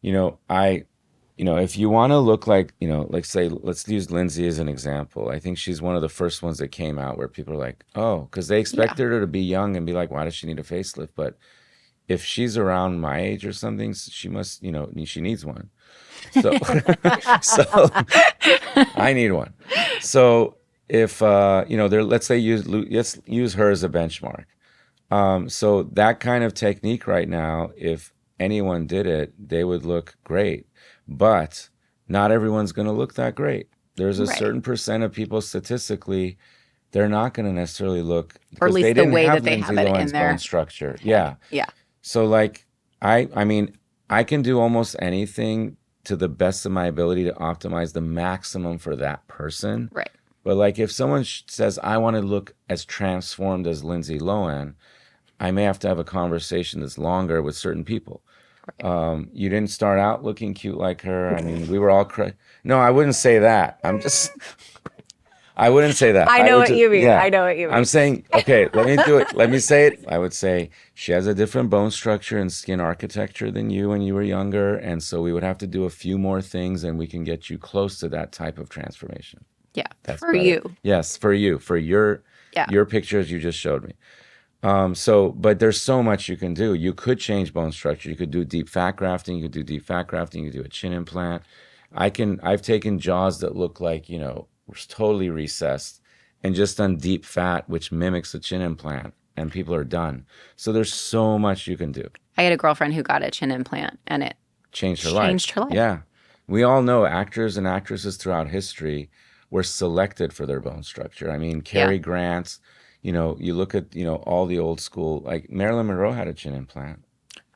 if you want to look like, like say, let's use Lindsay as an example. I think she's one of the first ones that came out where people are like, oh, because they expected her to be young and be like, why does she need a facelift? But if she's around my age or something, she must, she needs one. So, so I need one. So if, let's say let's use her as a benchmark. So that kind of technique right now, if anyone did it, they would look great. But not everyone's going to look that great. There's a certain percent of people statistically, they're not going to necessarily look, or at least the way that they have it in their bone structure. Yeah. Yeah. So like, I mean, I can do almost anything to the best of my ability to optimize the maximum for that person. Right. But like if someone says, I want to look as transformed as Lindsay Lohan, I may have to have a conversation that's longer with certain people. Right. You didn't start out looking cute like her. I mean, we were all no, I wouldn't say that. I wouldn't say that. I know what you mean. Yeah. I know what you mean. I'm saying, okay, let me do it. Let me say it. I would say she has a different bone structure and skin architecture than you when you were younger. And so we would have to do a few more things and we can get you close to that type of transformation. Yeah. That's for you. Yes, for you. For your pictures you just showed me. But there's so much you can do. You could change bone structure. You could do deep fat grafting. You could do deep fat grafting. You could do a chin implant. I've taken jaws that look like, totally recessed and just done deep fat, which mimics a chin implant, and people are done. So there's so much you can do. I had a girlfriend who got a chin implant and it changed her life. Yeah. We all know actors and actresses throughout history were selected for their bone structure. I mean, Cary Grant, you look at, all the old school, like Marilyn Monroe had a chin implant.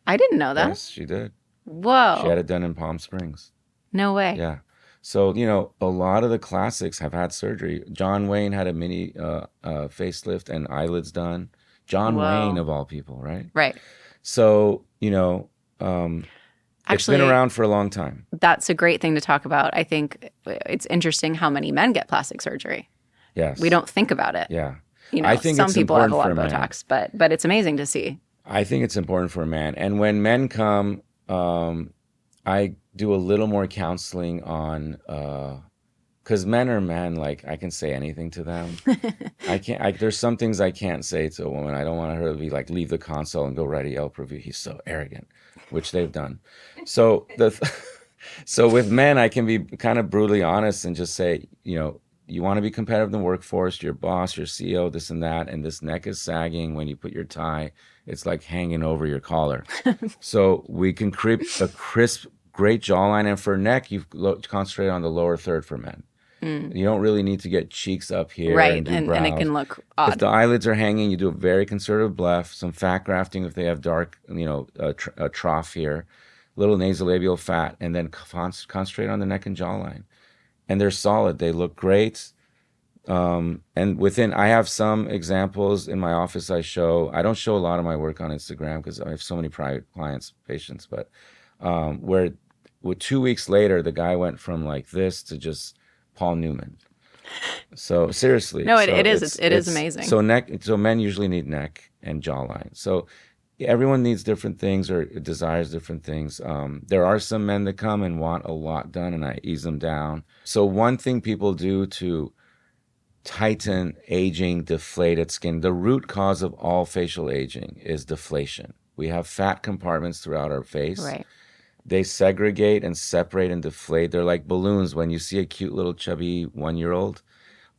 I didn't know that. Yes, she did. Whoa. She had it done in Palm Springs. No way. Yeah. So, a lot of the classics have had surgery. John Wayne had a mini facelift and eyelids done. John Wayne, of all people, right? Right. So, actually, it's been around for a long time. That's a great thing to talk about. I think it's interesting how many men get plastic surgery. Yes. We don't think about it. Yeah. I think some people have a lot of Botox, but it's amazing to see. I think it's important for a man. And when men come, I do a little more counseling on, because men are men, like I can say anything to them. There's some things I can't say to a woman. I don't want her to be like, leave the console and go write a Yelp review. He's so arrogant, which they've done. So so with men, I can be kind of brutally honest and just say, you want to be competitive in the workforce, your boss, your CEO, this and that, and this neck is sagging when you put your tie. It's like hanging over your collar. So we can create a crisp, great jawline. And for neck, you concentrate on the lower third for men. You don't really need to get cheeks up here. Right, and it can look odd. If the eyelids are hanging, you do a very conservative bluff, some fat grafting if they have dark, a trough here, little nasolabial fat, and then concentrate on the neck and jawline. And they're solid. They look great. And I have some examples in my office I don't show a lot of my work on Instagram because I have so many private clients, patients, but where 2 weeks later, the guy went from like this to just Paul Newman. So seriously. No, it is amazing. So men usually need neck and jawline. So everyone needs different things or desires different things. There are some men that come and want a lot done and I ease them down. So one thing people do to tighten aging, deflated skin, the root cause of all facial aging is deflation. We have fat compartments throughout our face. Right. They segregate and separate and deflate. They're like balloons. When you see a cute little chubby 1-year-old,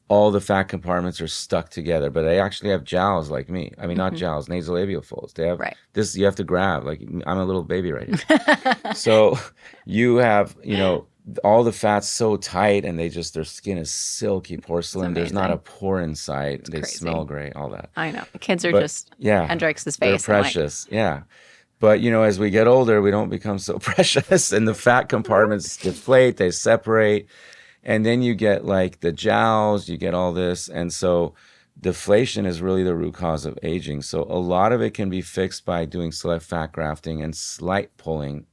all the fat compartments are stuck together, but they actually have jowls like me. I mean, not jowls, nasolabial folds. They have this, you have to grab, like I'm a little baby right here. So you have, all the fat's so tight and their skin is silky porcelain. There's not a pore inside. They smell great, all that. I know. Kids are Hendrix's face. They're precious, yeah. But, as we get older, we don't become so precious and the fat compartments deflate, they separate. And then you get like the jowls, you get all this. And so deflation is really the root cause of aging. So a lot of it can be fixed by doing select fat grafting and slight pulling.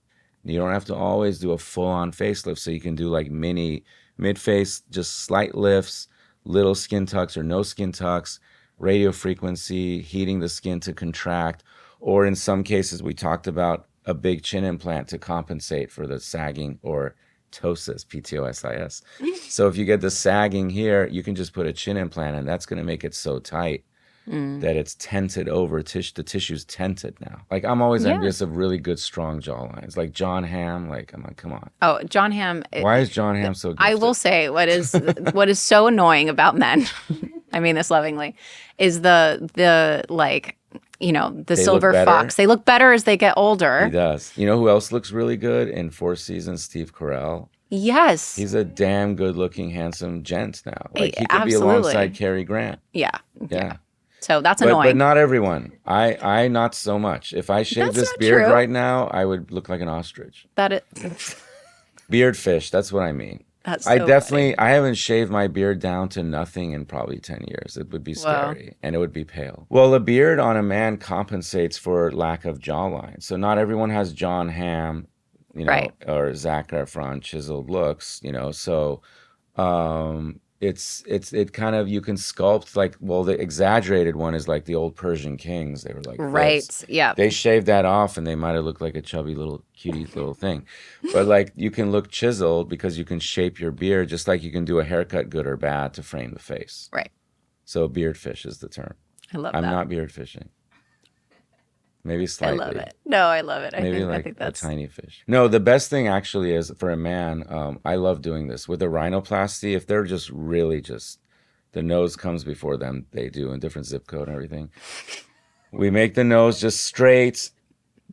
You don't have to always do a full-on facelift. So you can do like mid-face, just slight lifts, little skin tucks or no skin tucks, radio frequency, heating the skin to contract. Or in some cases, we talked about a big chin implant to compensate for the sagging or ptosis, PCOS. So if you get the sagging here, you can just put a chin implant and that's going to make it so tight that it's tented over. The tissue's tented now. Like I'm always envious of really good, strong jawlines. Like John Hamm, like I'm like, come on. Oh, John Hamm. Why is John Hamm so gifted? I will say what is so annoying about men, I mean this lovingly, is the like, the silver fox. They look better as they get older. He does. You know who else looks really good in Four Seasons? Steve Carell. Yes. He's a damn good-looking, handsome gent now. Like he could be alongside Cary Grant. Yeah. Yeah. So that's But annoying. not everyone. I not so much. If I shave That's this not beard true. right now, I would look like an ostrich. Beard fish, that's what I mean. That's I so definitely, funny. I haven't shaved my beard down to nothing in probably 10 years. It would be Wow. scary and it would be pale. Well, a beard on a man compensates for lack of jawline. So not everyone has John Hamm, Right. or Zac Efron chiseled looks, So it kind of, you can sculpt like, well, the exaggerated one is like the old Persian kings. They were like Right. this. Yeah. They shaved that off and they might have looked like a chubby little cutie little thing. But like you can look chiseled because you can shape your beard just like you can do a haircut good or bad to frame the face. Right. So beard fish is the term. I love I'm that. not beard fishing. Maybe slightly. I love it. No, I love it. Maybe I like think a that's tiny fish. No, the best thing actually is for a man, I love doing this. With a rhinoplasty, if they're just really just, the nose comes before them, they do in different zip code and everything. We make the nose just straight,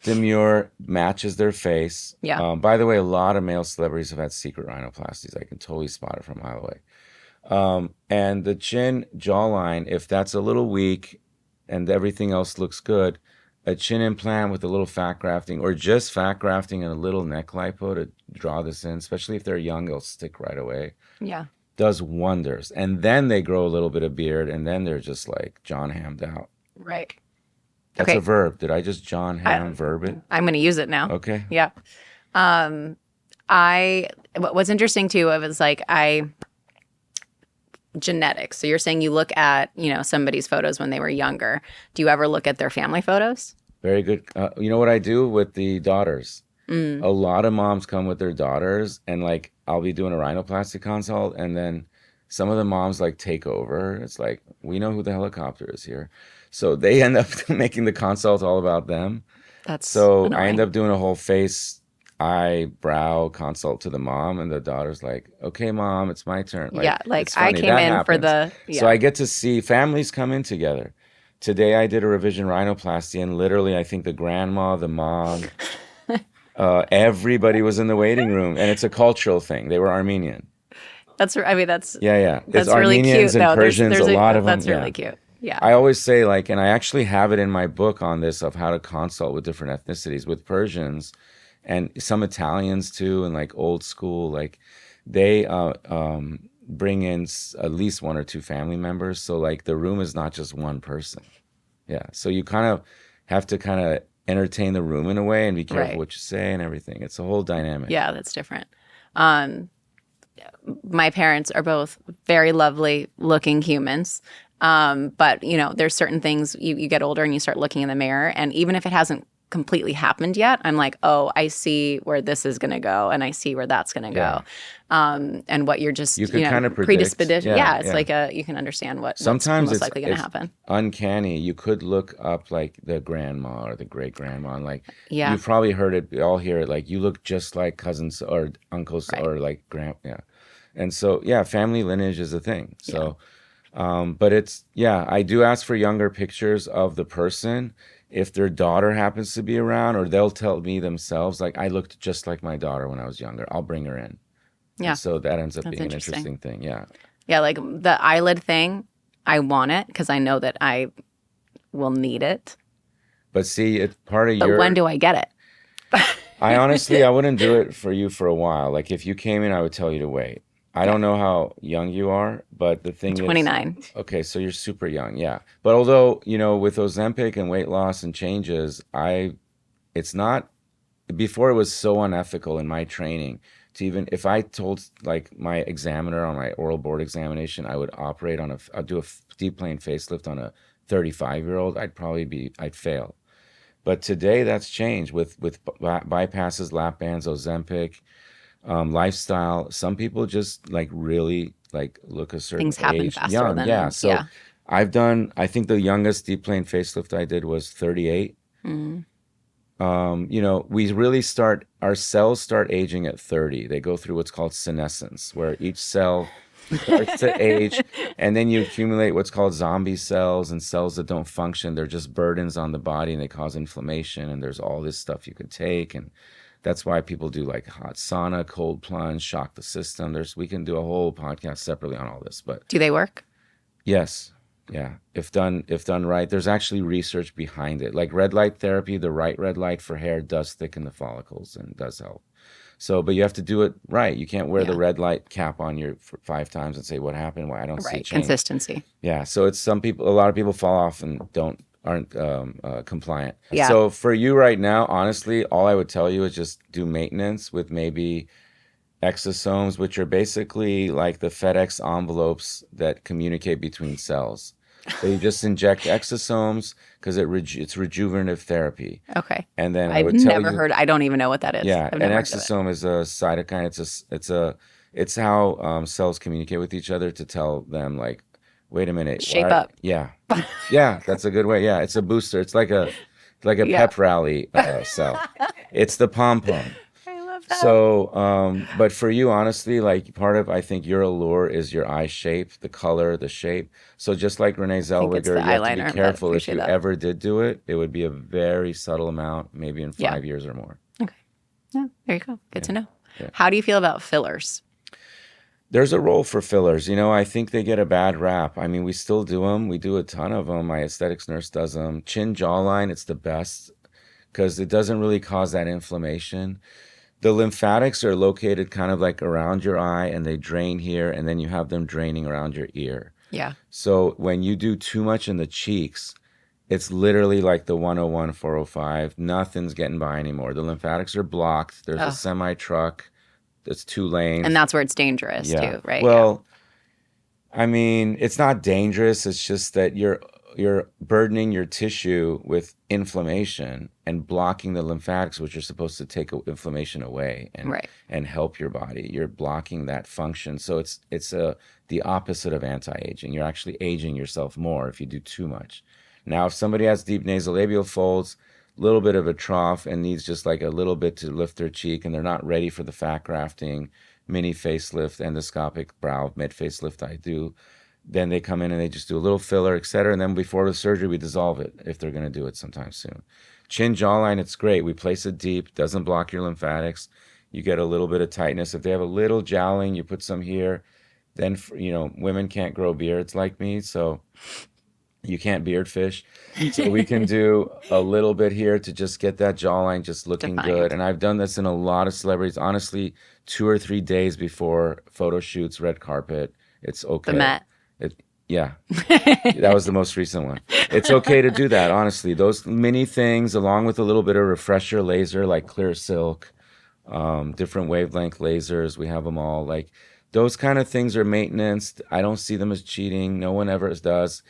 demure, matches their face. Yeah. By the way, a lot of male celebrities have had secret rhinoplasties. I can totally spot it from a mile away. And the chin jawline, if that's a little weak and everything else looks good, a chin implant with a little fat grafting or just fat grafting and a little neck lipo to draw this in, especially if they're young, it'll stick right away. Yeah. Does wonders. And then they grow a little bit of beard and then they're just like John Hammed out. Right. That's Okay. a verb. Did I just John Hamm verb it? I'm going to use it now. Okay. Yeah. What's interesting too, it was like genetics. So you're saying you look at, somebody's photos when they were younger. Do you ever look at their family photos? Very good. You know what I do with the daughters? A lot of moms come with their daughters and like I'll be doing a rhinoplasty consult and then some of the moms like take over. It's like, we know who the helicopter is here. So they end up making the consult all about them. That's So annoying. I end up doing a whole face, eyebrow consult to the mom and the daughter's like, okay, mom, it's my turn. Yeah, like it's I funny. came That in for happens. the So I get to see families come in together. Today I did a revision rhinoplasty and literally I think the grandma, the mom, everybody was in the waiting room and it's a cultural thing. They were Armenian. That's Yeah. that's It's really Armenians cute. and No, Persians, a lot of them. That's really cute. Yeah. I always say like, and I actually have it in my book on this of how to consult with different ethnicities. With Persians and some Italians too, and like old school, like they bring in at least one or two family members. So like the room is not just one person. Yeah. So you kind of have to kind of entertain the room in a way and be careful Right. what you say and everything. It's a whole dynamic. Yeah, that's different. My parents are both very lovely looking humans. But there's certain things you get older and you start looking in the mirror. And even if it hasn't completely happened yet, I'm like, oh, I see where this is going to go. And I see where that's going to go. And what you're just, You can kind of predict. predisposition. Yeah, It's yeah. like you can understand what's Sometimes most likely going to it's happen. uncanny. You could look up like the grandma or the great grandma, and like Yeah. you've probably heard it. We all hear it. Like you look just like cousins or uncles Right. or like yeah. And so yeah, family lineage is a thing. So, but I do ask for younger pictures of the person. If their daughter happens to be around, or they'll tell me themselves, like I looked just like my daughter when I was younger. I'll bring her in. Yeah. And so that ends up That's being an interesting. interesting thing. Yeah. Yeah, like the eyelid thing, I want it because I know that I will need it. But see, it's part of But your. when do I get it? I honestly, I wouldn't do it for you for a while. Like if you came in, I would tell you to wait. I don't know how young you are, but the thing is, 29. okay, so you're super young, yeah. But although, with Ozempic and weight loss and changes, it's not, before it was so unethical in my training to even, if I told like my examiner on my oral board examination, I would I'd do a deep plane facelift on a 35-year-old, I'd fail. But today that's changed with bypasses, lap bands, Ozempic, lifestyle. Some people just like really like look a certain Things happen age faster young. than- Yeah. So yeah. I think the youngest deep plane facelift I did was 38. We really our cells start aging at 30. They go through what's called senescence, where each cell starts to age, and then you accumulate what's called zombie cells and cells that don't function. They're just burdens on the body and they cause inflammation, and there's all this stuff you could take, and that's why people do like hot sauna, cold plunge, shock the system. We can do a whole podcast separately on all this, but Do they work? yes, Yeah, if done right, there's actually research behind it. Like red light therapy, the right red light for hair does thicken the follicles and does help. So, but you have to do it right. You can't wear the Yeah. red light cap on you for 5 times and say, "What happened? Why I don't see Right. change." Consistency. Yeah. So it's a lot of people fall off and aren't compliant. Yeah. So for you right now, honestly, all I would tell you is just do maintenance with maybe exosomes, which are basically like the FedEx envelopes that communicate between cells. So you just inject exosomes because it's rejuvenative therapy. Okay. And then I I've would tell never you, heard. I don't even know what that is. yeah, I've an never heard of it. exosome is a cytokine. It's how cells communicate with each other to tell them like, wait a minute, Shape up. Yeah, yeah, that's a good way. Yeah, it's a booster. It's like a Yeah. pep rally cell. It's the pom pom. I love that. So, but for you, honestly, like part of, I think your allure is your eye shape, the color, the shape. So just like Renee think it's Zellweger, the you have to eyeliner, be but careful if appreciate you that. ever did do it, it would be a very subtle amount, maybe in 5 years or more. Okay. Yeah, there you go. Good to know. Yeah. How do you feel about fillers? There's a role for fillers. You know, I think they get a bad rap. I mean, we still do them. We do a ton of them. My aesthetics nurse does them. Chin jawline, it's the best because it doesn't really cause that inflammation. The lymphatics are located kind of like around your eye and they drain here and then you have them draining around your ear. Yeah. So when you do too much in the cheeks, it's literally like the 101, 405. Nothing's getting by anymore. The lymphatics are blocked. There's a semi truck. It's 2 lanes. And that's where it's dangerous too, right? Well, I mean, it's not dangerous. It's just that you're burdening your tissue with inflammation and blocking the lymphatics, which are supposed to take inflammation away and help your body. You're blocking that function. So it's the opposite of anti-aging. You're actually aging yourself more if you do too much. Now, if somebody has deep nasolabial folds, little bit of a trough and needs just like a little bit to lift their cheek and they're not ready for the fat grafting, mini facelift, endoscopic brow, mid facelift I do, then they come in and they just do a little filler, et cetera. And then before the surgery, we dissolve it if they're going to do it sometime soon. Chin jawline, it's great. We place it deep, doesn't block your lymphatics. You get a little bit of tightness. If they have a little jowling, you put some here. Then, you know, women can't grow beards like me, so you can't beard fish. So we can do a little bit here to just get that jawline just looking good. And I've done this in a lot of celebrities. Honestly, 2 or 3 days before photo shoots, red carpet, it's okay. The Met. Yeah, that was the most recent one. It's okay to do that, honestly. Those mini things, along with a little bit of refresher laser, like clear silk, different wavelength lasers, we have them all. Like those kind of things are maintenance. I don't see them as cheating. No one ever does.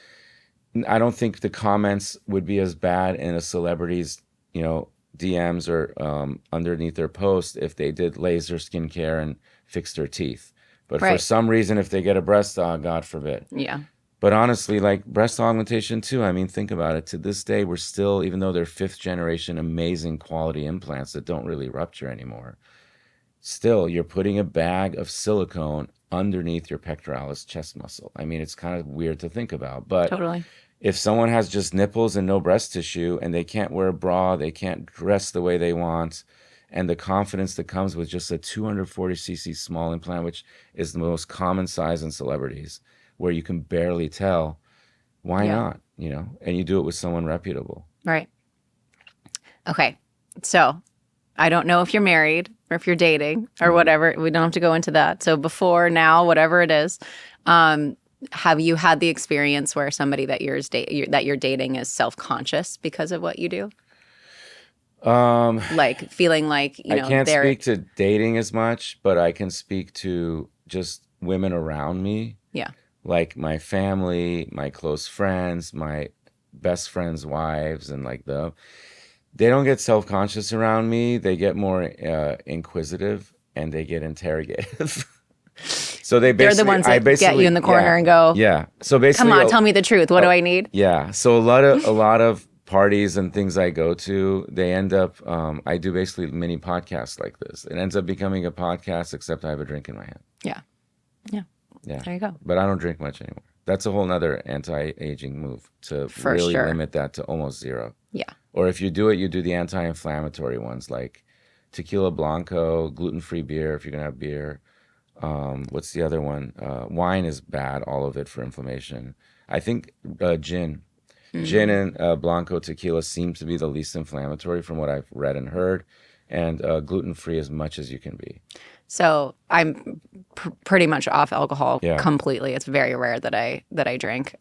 I don't think the comments would be as bad in a celebrity's, you know, DMs or underneath their post if they did laser skincare and fixed their teeth. But for some reason, if they get a breast aug, God forbid. Yeah. But honestly, like breast augmentation too, I mean, think about it. To this day, we're still, even though they're 5th generation, amazing quality implants that don't really rupture anymore, still, you're putting a bag of silicone underneath your pectoralis chest muscle. I mean, it's kind of weird to think about. But Totally. if someone has just nipples and no breast tissue and they can't wear a bra, they can't dress the way they want, and the confidence that comes with just a 240cc small implant, which is the most common size in celebrities, where you can barely tell, why not? You know, and you do it with someone reputable. Right. Okay. So I don't know if you're married or if you're dating or whatever. We don't have to go into that. So before, now, whatever it is, have you had the experience where somebody that you're dating is self-conscious because of what you do? Like feeling like, you know, I can't speak to dating as much, but I can speak to just women around me. Yeah. Like my family, my close friends, my best friends' wives, and like they don't get self-conscious around me. They get more inquisitive and they get interrogative. So they're the ones that get you in the corner and go, yeah. So basically, come on, tell me the truth. What do I need? Yeah. So a lot of parties and things I go to, they end up, I do basically mini podcasts like this. It ends up becoming a podcast, except I have a drink in my hand. Yeah. Yeah. Yeah. There you go. But I don't drink much anymore. That's a whole nother anti-aging move to really limit that to almost zero. Yeah. Or if you do it, you do the anti-inflammatory ones like tequila blanco, gluten-free beer if you're going to have beer. What's the other one? Wine is bad, all of it for inflammation. I think gin. Gin and Blanco tequila seem to be the least inflammatory from what I've read and heard, and gluten-free as much as you can be. So I'm pretty much off alcohol Yeah. completely. It's very rare that I drink.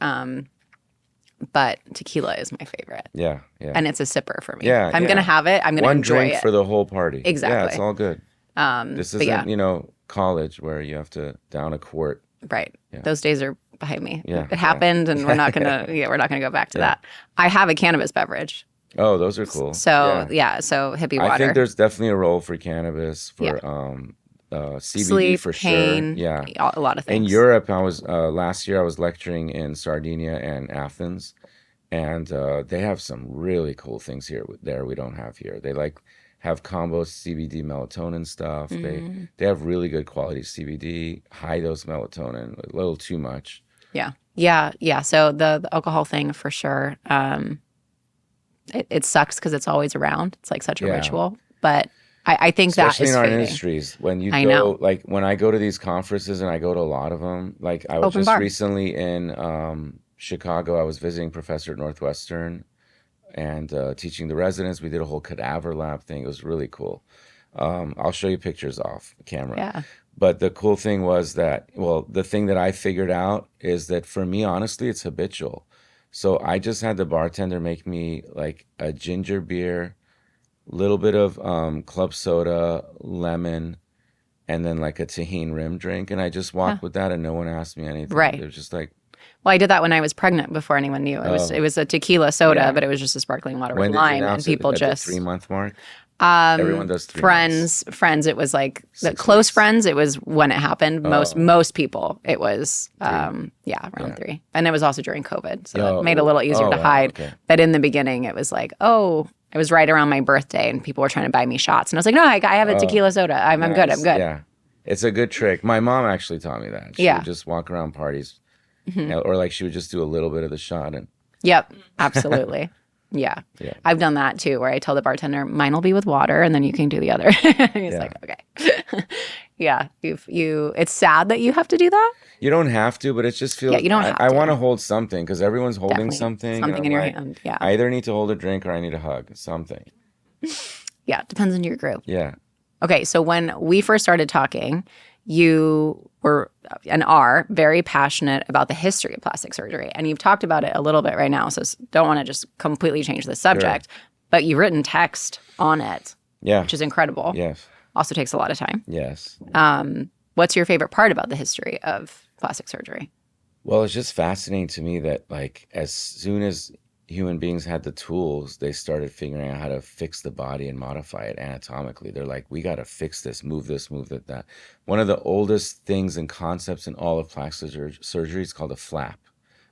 But tequila is my favorite. Yeah, yeah. And it's a sipper for me. Yeah, If I'm yeah. going to have it, I'm going to enjoy One drink it. for the whole party. Exactly. Yeah, it's all good. This but yeah. isn't, college where you have to down a quart. Right. Yeah. Those days are behind me. Yeah, It happened and we're not going to go back to that. I have a cannabis beverage. Oh, those are cool. So, so hippie water. I think there's definitely a role for cannabis for CBD sleep, for pain, sure. Yeah. a lot of things. In Europe, I was last year I was lecturing in Sardinia and Athens, and they have some really cool things there we don't have here. They have combo CBD melatonin stuff. They have really good quality CBD, high dose melatonin, a little too much. Yeah. So the alcohol thing for sure. It sucks because it's always around. It's like such a ritual, but I think especially that is in our fading. industries. When you know. like when I go to these conferences, and I go to a lot of them, like I was Open just bar. recently in Chicago. I was visiting professor at Northwestern and teaching the residents. We did a whole cadaver lab thing. It was really cool. I'll show you pictures off camera. Yeah. But the cool thing was that, the thing that I figured out is that for me, honestly, it's habitual. So I just had the bartender make me like a ginger beer, little bit of club soda, lemon, and then like a tahini rim drink. And I just walked with that and no one asked me anything. Right. It was just like, Well, I did that when I was pregnant before anyone knew. It was a tequila soda, but it was just a sparkling water when with did you lime, and announce people it? At just the 3-month mark? Everyone does 3 months. friends. It was like the 6 close weeks. friends. It was when it happened. Most people. It was around 3, and it was also during COVID, so it made it a little easier to hide. Okay. But in the beginning, it was like, it was right around my birthday, and people were trying to buy me shots, and I was like, no, I have a tequila soda. I'm good. I'm good. Yeah, it's a good trick. My mom actually taught me that. She would just walk around parties, or like she would just do a little bit of the shot and. Yep, absolutely. Yeah. I've done that too, where I tell the bartender, mine will be with water, and then you can do the other. He's like, okay. Yeah. It's sad that you have to do that. You don't have to, but it just feels. Yeah, you don't have I to. want to hold something because everyone's holding Definitely. something. Something in your hand. Yeah. I either need to hold a drink or I need a hug. Something. Yeah. Depends on your group. Yeah. Okay. So when we first started talking, you were and are very passionate about the history of plastic surgery. And you've talked about it a little bit right now. So don't want to just completely change the subject, but you've written text on it. Yeah. Which is incredible. Yes. Also takes a lot of time. Yes. What's your favorite part about the history of plastic surgery? Well, it's just fascinating to me that like as soon as human beings had the tools, they started figuring out how to fix the body and modify it anatomically. They're like, we got to fix this, move that. One of the oldest things and concepts in all of plastic surgery is called a flap.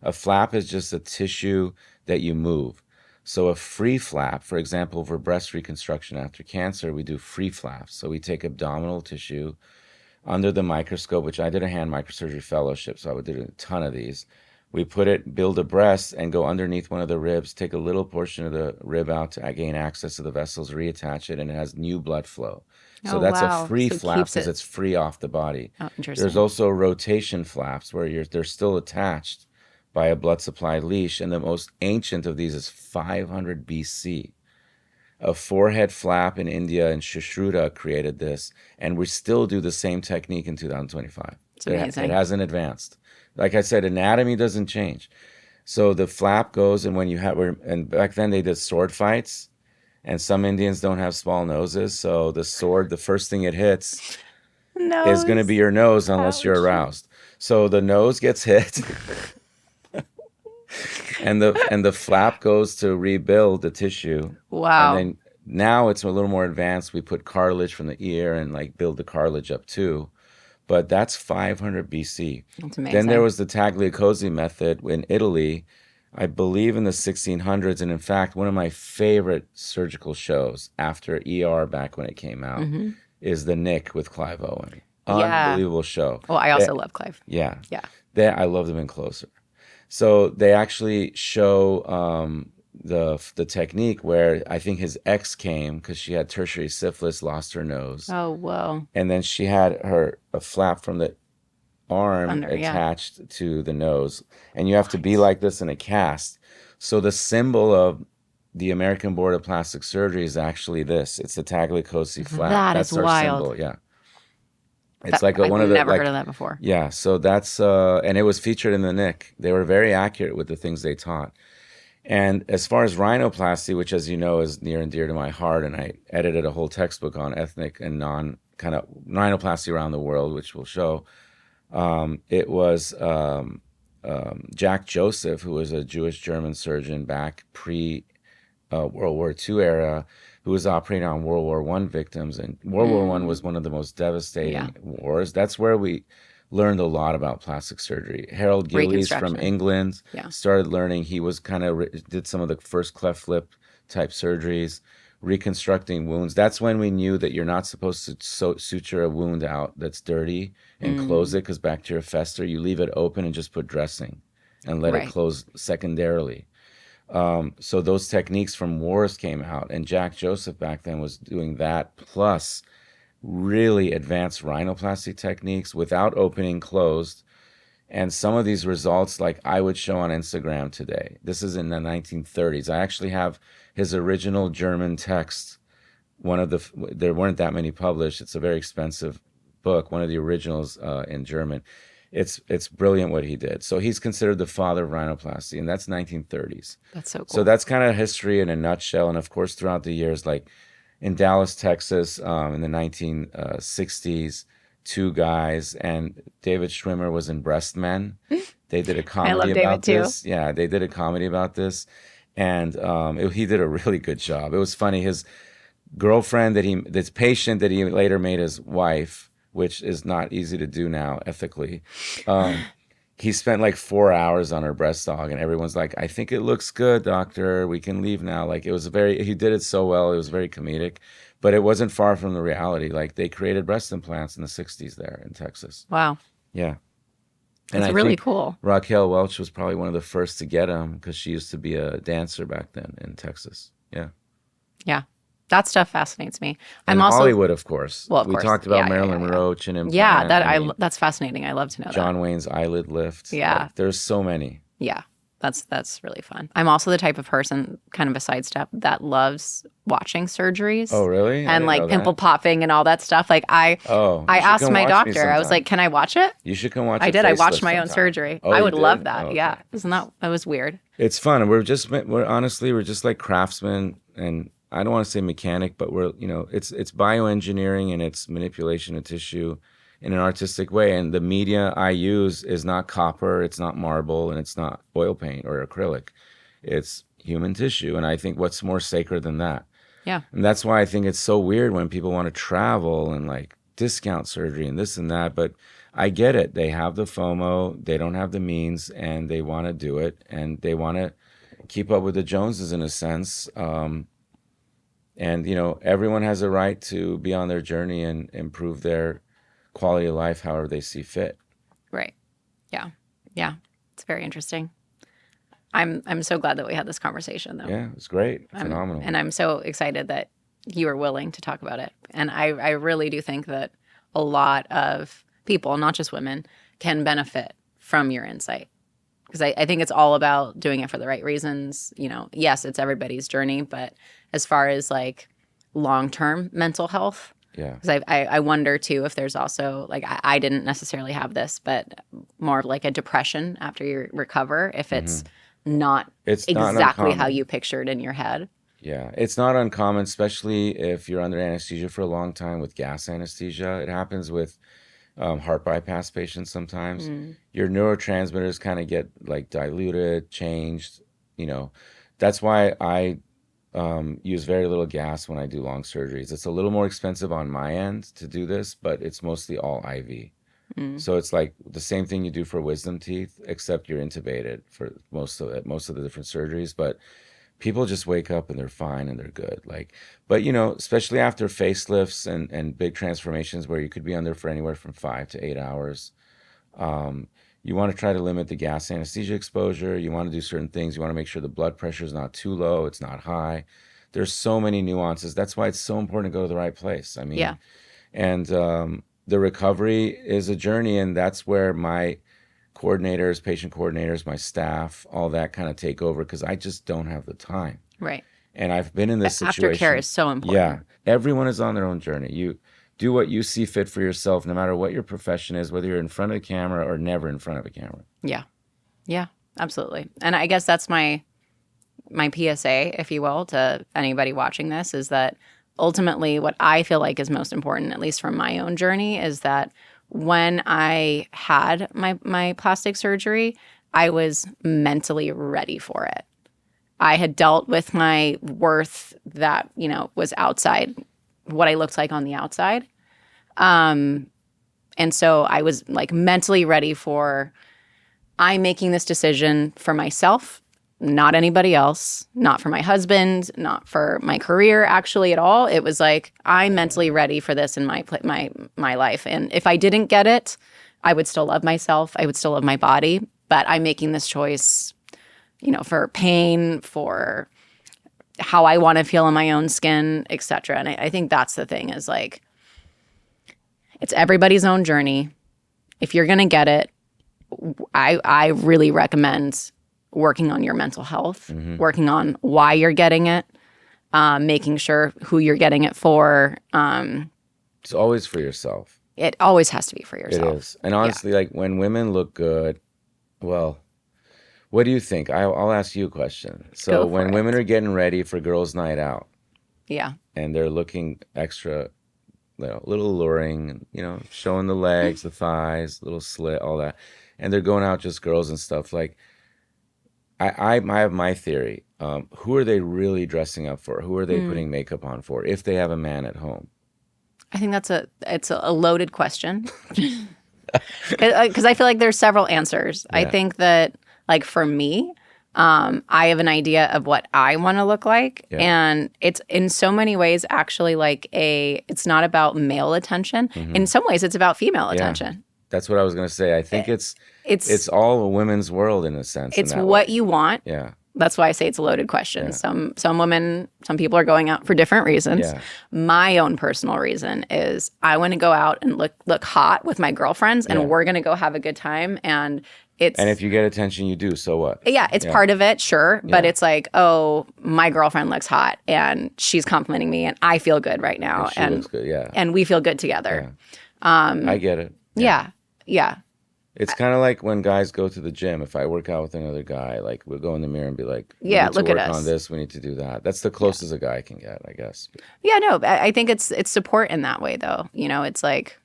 A flap is just a tissue that you move. So a free flap, for example, for breast reconstruction after cancer, we do free flaps. So we take abdominal tissue under the microscope, which I did a hand microsurgery fellowship, so I would do a ton of these. We build a breast and go underneath one of the ribs, take a little portion of the rib out to gain access to the vessels, reattach it, and it has new blood flow. So that's a free flap because it's free off the body. Oh, interesting. There's also rotation flaps where they're still attached by a blood supply leash, and the most ancient of these is 500 BC. A forehead flap in India, and Sushruta created this, and we still do the same technique in 2025. It's amazing. It hasn't advanced. Like I said, anatomy doesn't change. So the flap goes, and when you have, and back then they did sword fights, and some Indians don't have small noses, so the sword, the first thing it hits is going to be your nose unless you're aroused. So the nose gets hit, and the flap goes to rebuild the tissue. Wow. And then now it's a little more advanced. We put cartilage from the ear and like build the cartilage up too. But that's 500 BC. That's amazing. Then there was the Tagliacozzi method in Italy, I believe in the 1600s. And in fact, one of my favorite surgical shows after ER back when it came out is The Nick with Clive Owen. Unbelievable show. Well, I also love Clive. Yeah. Yeah. I love them in Closer. So they actually show the technique where I think his ex came because she had tertiary syphilis, lost her nose. Oh, whoa. And then she had a flap from the arm attached to the nose, and you have to be like this in a cast. So the symbol of the American Board of Plastic Surgery is actually this. It's the Tagliacozzi flap. That's is our wild. symbol. Yeah. It's like one of the. I've never heard of that before. Yeah. So that's and it was featured in the NIC. They were very accurate with the things they taught. And as far as rhinoplasty, which, as you know, is near and dear to my heart, and I edited a whole textbook on ethnic and non kind of rhinoplasty around the world, which we'll show. It was Jack Joseph, who was a Jewish German surgeon back pre World War II era, who was operating on World War I victims. And World War I was one of the most devastating wars. That's where we learned a lot about plastic surgery. Harold Gillies from England started learning. He was did some of the first cleft lip type surgeries, reconstructing wounds. That's when we knew that you're not supposed to suture a wound out that's dirty and close it, because bacteria fester. You leave it open and just put dressing and let it close secondarily. So those techniques from wars came out, and Jack Joseph back then was doing that, plus really advanced rhinoplasty techniques without opening closed. And some of these results, like I would show on Instagram today. This is in the 1930s. I actually have his original German text. There weren't that many published. It's a very expensive book, one of the originals in German. It's brilliant what he did. So he's considered the father of rhinoplasty, and that's 1930s. That's so cool. So that's kind of history in a nutshell. And of course, throughout the years, like in Dallas, Texas, in the 1960s, two guys, and David Schwimmer was in Breast Men. They did a comedy about this. Too. Yeah, they did a comedy about this, and he did a really good job. It was funny. His girlfriend this patient that he later made his wife, which is not easy to do now ethically. He spent like 4 hours on her breast aug, and everyone's like, "I think it looks good, doctor. We can leave now." Like, he did it so well. It was very comedic, but it wasn't far from the reality. Like, they created breast implants in the 60s there in Texas. Wow. Yeah. And That's really cool. Raquel Welch was probably one of the first to get them, because she used to be a dancer back then in Texas. Yeah. Yeah. That stuff fascinates me. And also Hollywood, of course. Well, of we course. talked about Marilyn Monroe, chin implant. Yeah, that's fascinating. I love to know John Wayne's eyelid lift. Yeah. Like, there's so many. Yeah. That's really fun. I'm also the type of person, kind of a sidestep, that loves watching surgeries. Oh, really? And like pimple popping and all that stuff. Like I asked my doctor, I was like, "Can I watch it?" You should come watch it. I did. I watched my own surgery. Oh, I would love that. Oh, okay. Yeah. That was weird. It's fun. We're just like craftsmen, and I don't want to say mechanic, but it's bioengineering, and it's manipulation of tissue in an artistic way. And the media I use is not copper, it's not marble, and it's not oil paint or acrylic. It's human tissue. And I think what's more sacred than that? Yeah. And that's why I think it's so weird when people want to travel and like discount surgery and this and that. But I get it. They have the FOMO, they don't have the means, and they want to do it, and they want to keep up with the Joneses in a sense. And, everyone has a right to be on their journey and improve their quality of life however they see fit. Right. Yeah. Yeah. It's very interesting. I'm so glad that we had this conversation, though. Yeah, it's great. Phenomenal. And I'm so excited that you are willing to talk about it. And I really do think that a lot of people, not just women, can benefit from your insight. Because I think it's all about doing it for the right reasons. Yes, it's everybody's journey, but as far as like long-term mental health, because I wonder too if there's also like I didn't necessarily have this, but more of like a depression after you recover if it's not exactly how you pictured in your head. Yeah, it's not uncommon, especially if you're under anesthesia for a long time with gas anesthesia. It happens with heart bypass patients sometimes. Your neurotransmitters kind of get like diluted, changed. That's why I use very little gas when I do long surgeries. It's a little more expensive on my end to do this, but it's mostly all IV. So it's like the same thing you do for wisdom teeth, except you're intubated for most of the different surgeries. But people just wake up and they're fine and they're good. But especially after facelifts and big transformations where you could be under for anywhere from 5 to 8 hours, you want to try to limit the gas anesthesia exposure. You want to do certain things. You want to make sure the blood pressure is not too low. It's not high. There's so many nuances. That's why it's so important to go to the right place. I mean, and the recovery is a journey, and that's where my coordinators, patient coordinators, my staff, all that kind of take over because I just don't have the time. Right. And I've been in this situation. Aftercare is so important. Yeah. Everyone is on their own journey. You do what you see fit for yourself, no matter what your profession is, whether you're in front of a camera or never in front of a camera. Yeah. Yeah, absolutely. And I guess that's my PSA, if you will, to anybody watching this, is that ultimately what I feel like is most important, at least from my own journey, is that when I had my plastic surgery, I was mentally ready for it. I had dealt with my worth that, was outside what I looked like on the outside. And so I was like mentally ready for, I'm making this decision for myself, not anybody else, not for my husband, not for my career actually at all. It was like, I'm mentally ready for this in my life. And if I didn't get it, I would still love myself. I would still love my body, but I'm making this choice, for pain, for how I want to feel in my own skin, et cetera. And I think that's the thing, is like, it's everybody's own journey. If you're going to get it, I really recommend working on your mental health, working on why you're getting it, making sure who you're getting it for. It's always for yourself. It always has to be for yourself. It is. And honestly, like when women look good, well, what do you think? I'll ask you a question. So when women are getting ready for girls' night out, yeah, and they're looking extra, a little alluring, showing the legs, the thighs, little slit, all that, and they're going out just girls and stuff, like, I have my theory. Who are they really dressing up for? Who are they putting makeup on for if they have a man at home? I think it's a loaded question because I feel like there's several answers. Yeah. I think that, like, for me, I have an idea of what I want to look like. Yeah. And it's in so many ways actually like it's not about male attention. In some ways, it's about female attention. That's what I was going to say. I think it's all a women's world in a sense. It's what you want. Yeah. That's why I say it's a loaded question. Yeah. Some women, some people are going out for different reasons. Yeah. My own personal reason is I want to go out and look hot with my girlfriends, and we're going to go have a good time. And if you get attention, you do. So what? Yeah, it's part of it, sure. But it's like, oh, my girlfriend looks hot and she's complimenting me and I feel good right now. And she looks good, yeah. And we feel good together. Yeah. I get it. Yeah. It's kind of like when guys go to the gym. If I work out with another guy, like, we'll go in the mirror and be like, look at us. On this, we need to do that. That's the closest a guy can get, I guess. Yeah, no, I think it's support in that way, though. It's like,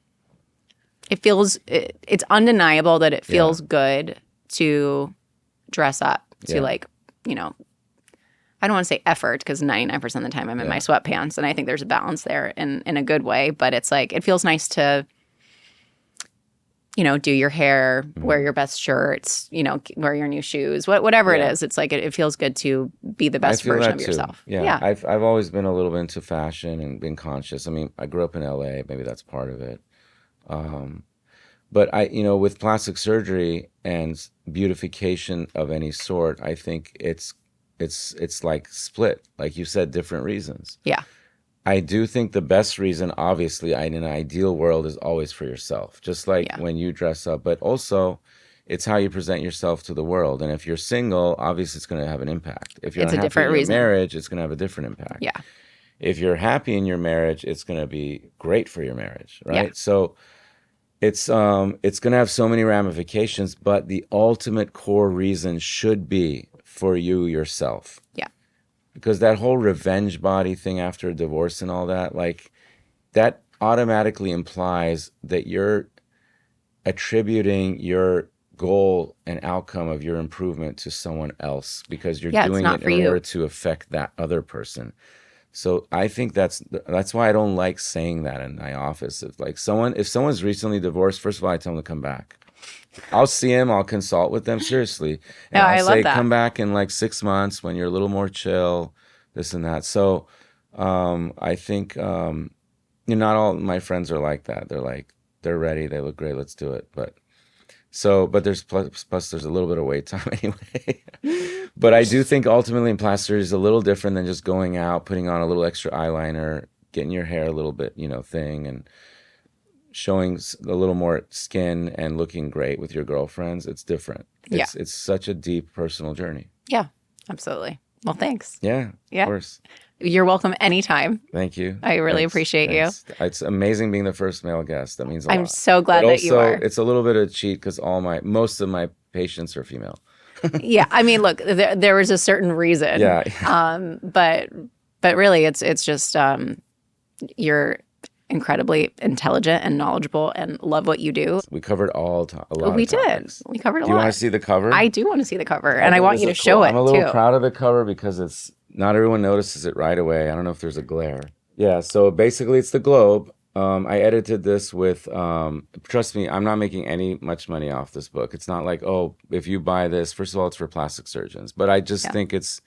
it's undeniable that it feels good to dress up, to like, I don't want to say effort, because 99% of the time I'm in my sweatpants, and I think there's a balance there in a good way. But it's like, it feels nice to, do your hair, wear your best shirts, wear your new shoes, whatever it is. It's like, it feels good to be the best version of yourself. Yeah. I've always been a little bit into fashion and been conscious. I mean, I grew up in LA. Maybe that's part of it. But with plastic surgery and beautification of any sort, I think it's like split, like you said, different reasons. Yeah. I do think the best reason, obviously, in an ideal world, is always for yourself, just like when you dress up. But also, it's how you present yourself to the world. And if you're single, obviously, it's going to have an impact. If you're unhappy in your marriage, it's going to have a different impact. Yeah. If you're happy in your marriage, it's going to be great for your marriage, right? Yeah. So it's going to have so many ramifications, but the ultimate core reason should be for you yourself. Yeah. Because that whole revenge body thing after a divorce and all that, like, that automatically implies that you're attributing your goal and outcome of your improvement to someone else because you're doing it in order to affect that other person. So I think that's why I don't like saying that in my office. If someone's recently divorced, first of all, I tell them to come back. I'll see him. I'll consult with them seriously. And I'll say, come back in like 6 months when you're a little more chill, this and that. So I think not all my friends are like that. They're like, they're ready. They look great. Let's do it. But there's plus there's a little bit of wait time anyway. But I do think ultimately in plastic surgery is a little different than just going out, putting on a little extra eyeliner, getting your hair a little bit, thing. And showing a little more skin and looking great with your girlfriends, it's different. It's such a deep personal journey. Yeah, absolutely. Well, thanks. Yeah, Yeah. of course. You're welcome anytime. Thank you. I really appreciate you. It's amazing being the first male guest. That means a lot. I'm so glad that you are. It's a little bit of a cheat because most of my patients are female. Yeah, I mean, look, there was a certain reason. Yeah. But really, it's just you're incredibly intelligent and knowledgeable and love what you do. We covered a lot of We topics. did. We covered a lot. Do you want to see the cover? I do want to see the cover, and I want you to show it, I'm a little too. proud of the cover because it's not everyone notices it right away. I don't know if there's a glare. Yeah, so basically it's the globe. I edited this with, trust me, I'm not making much money off this book. It's not like, oh, if you buy this, first of all, it's for plastic surgeons. But I just think it's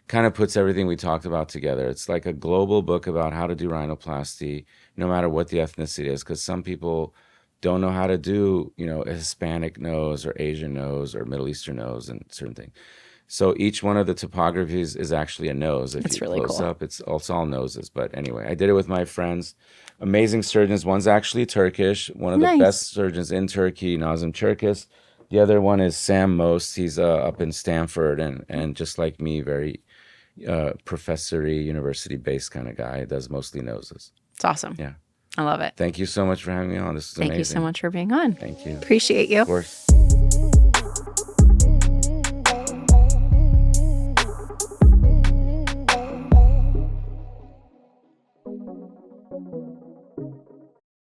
kind of puts everything we talked about together. It's like a global book about how to do rhinoplasty, no matter what the ethnicity is, because some people don't know how to do, a Hispanic nose or Asian nose or Middle Eastern nose and certain things. So each one of the topographies is actually a nose. If it's you really close cool. up, it's all noses. But anyway, I did it with my friends, amazing surgeons. One's actually Turkish, one of the best surgeons in Turkey, Nazım Çerkes. The other one is Sam Most. He's up in Stanford and just like me, very professory, university-based kind of guy. Does mostly noses. It's awesome. Yeah. I love it. Thank you so much for having me on. This is amazing. Thank you so much for being on. Thank you. Appreciate you. Of course.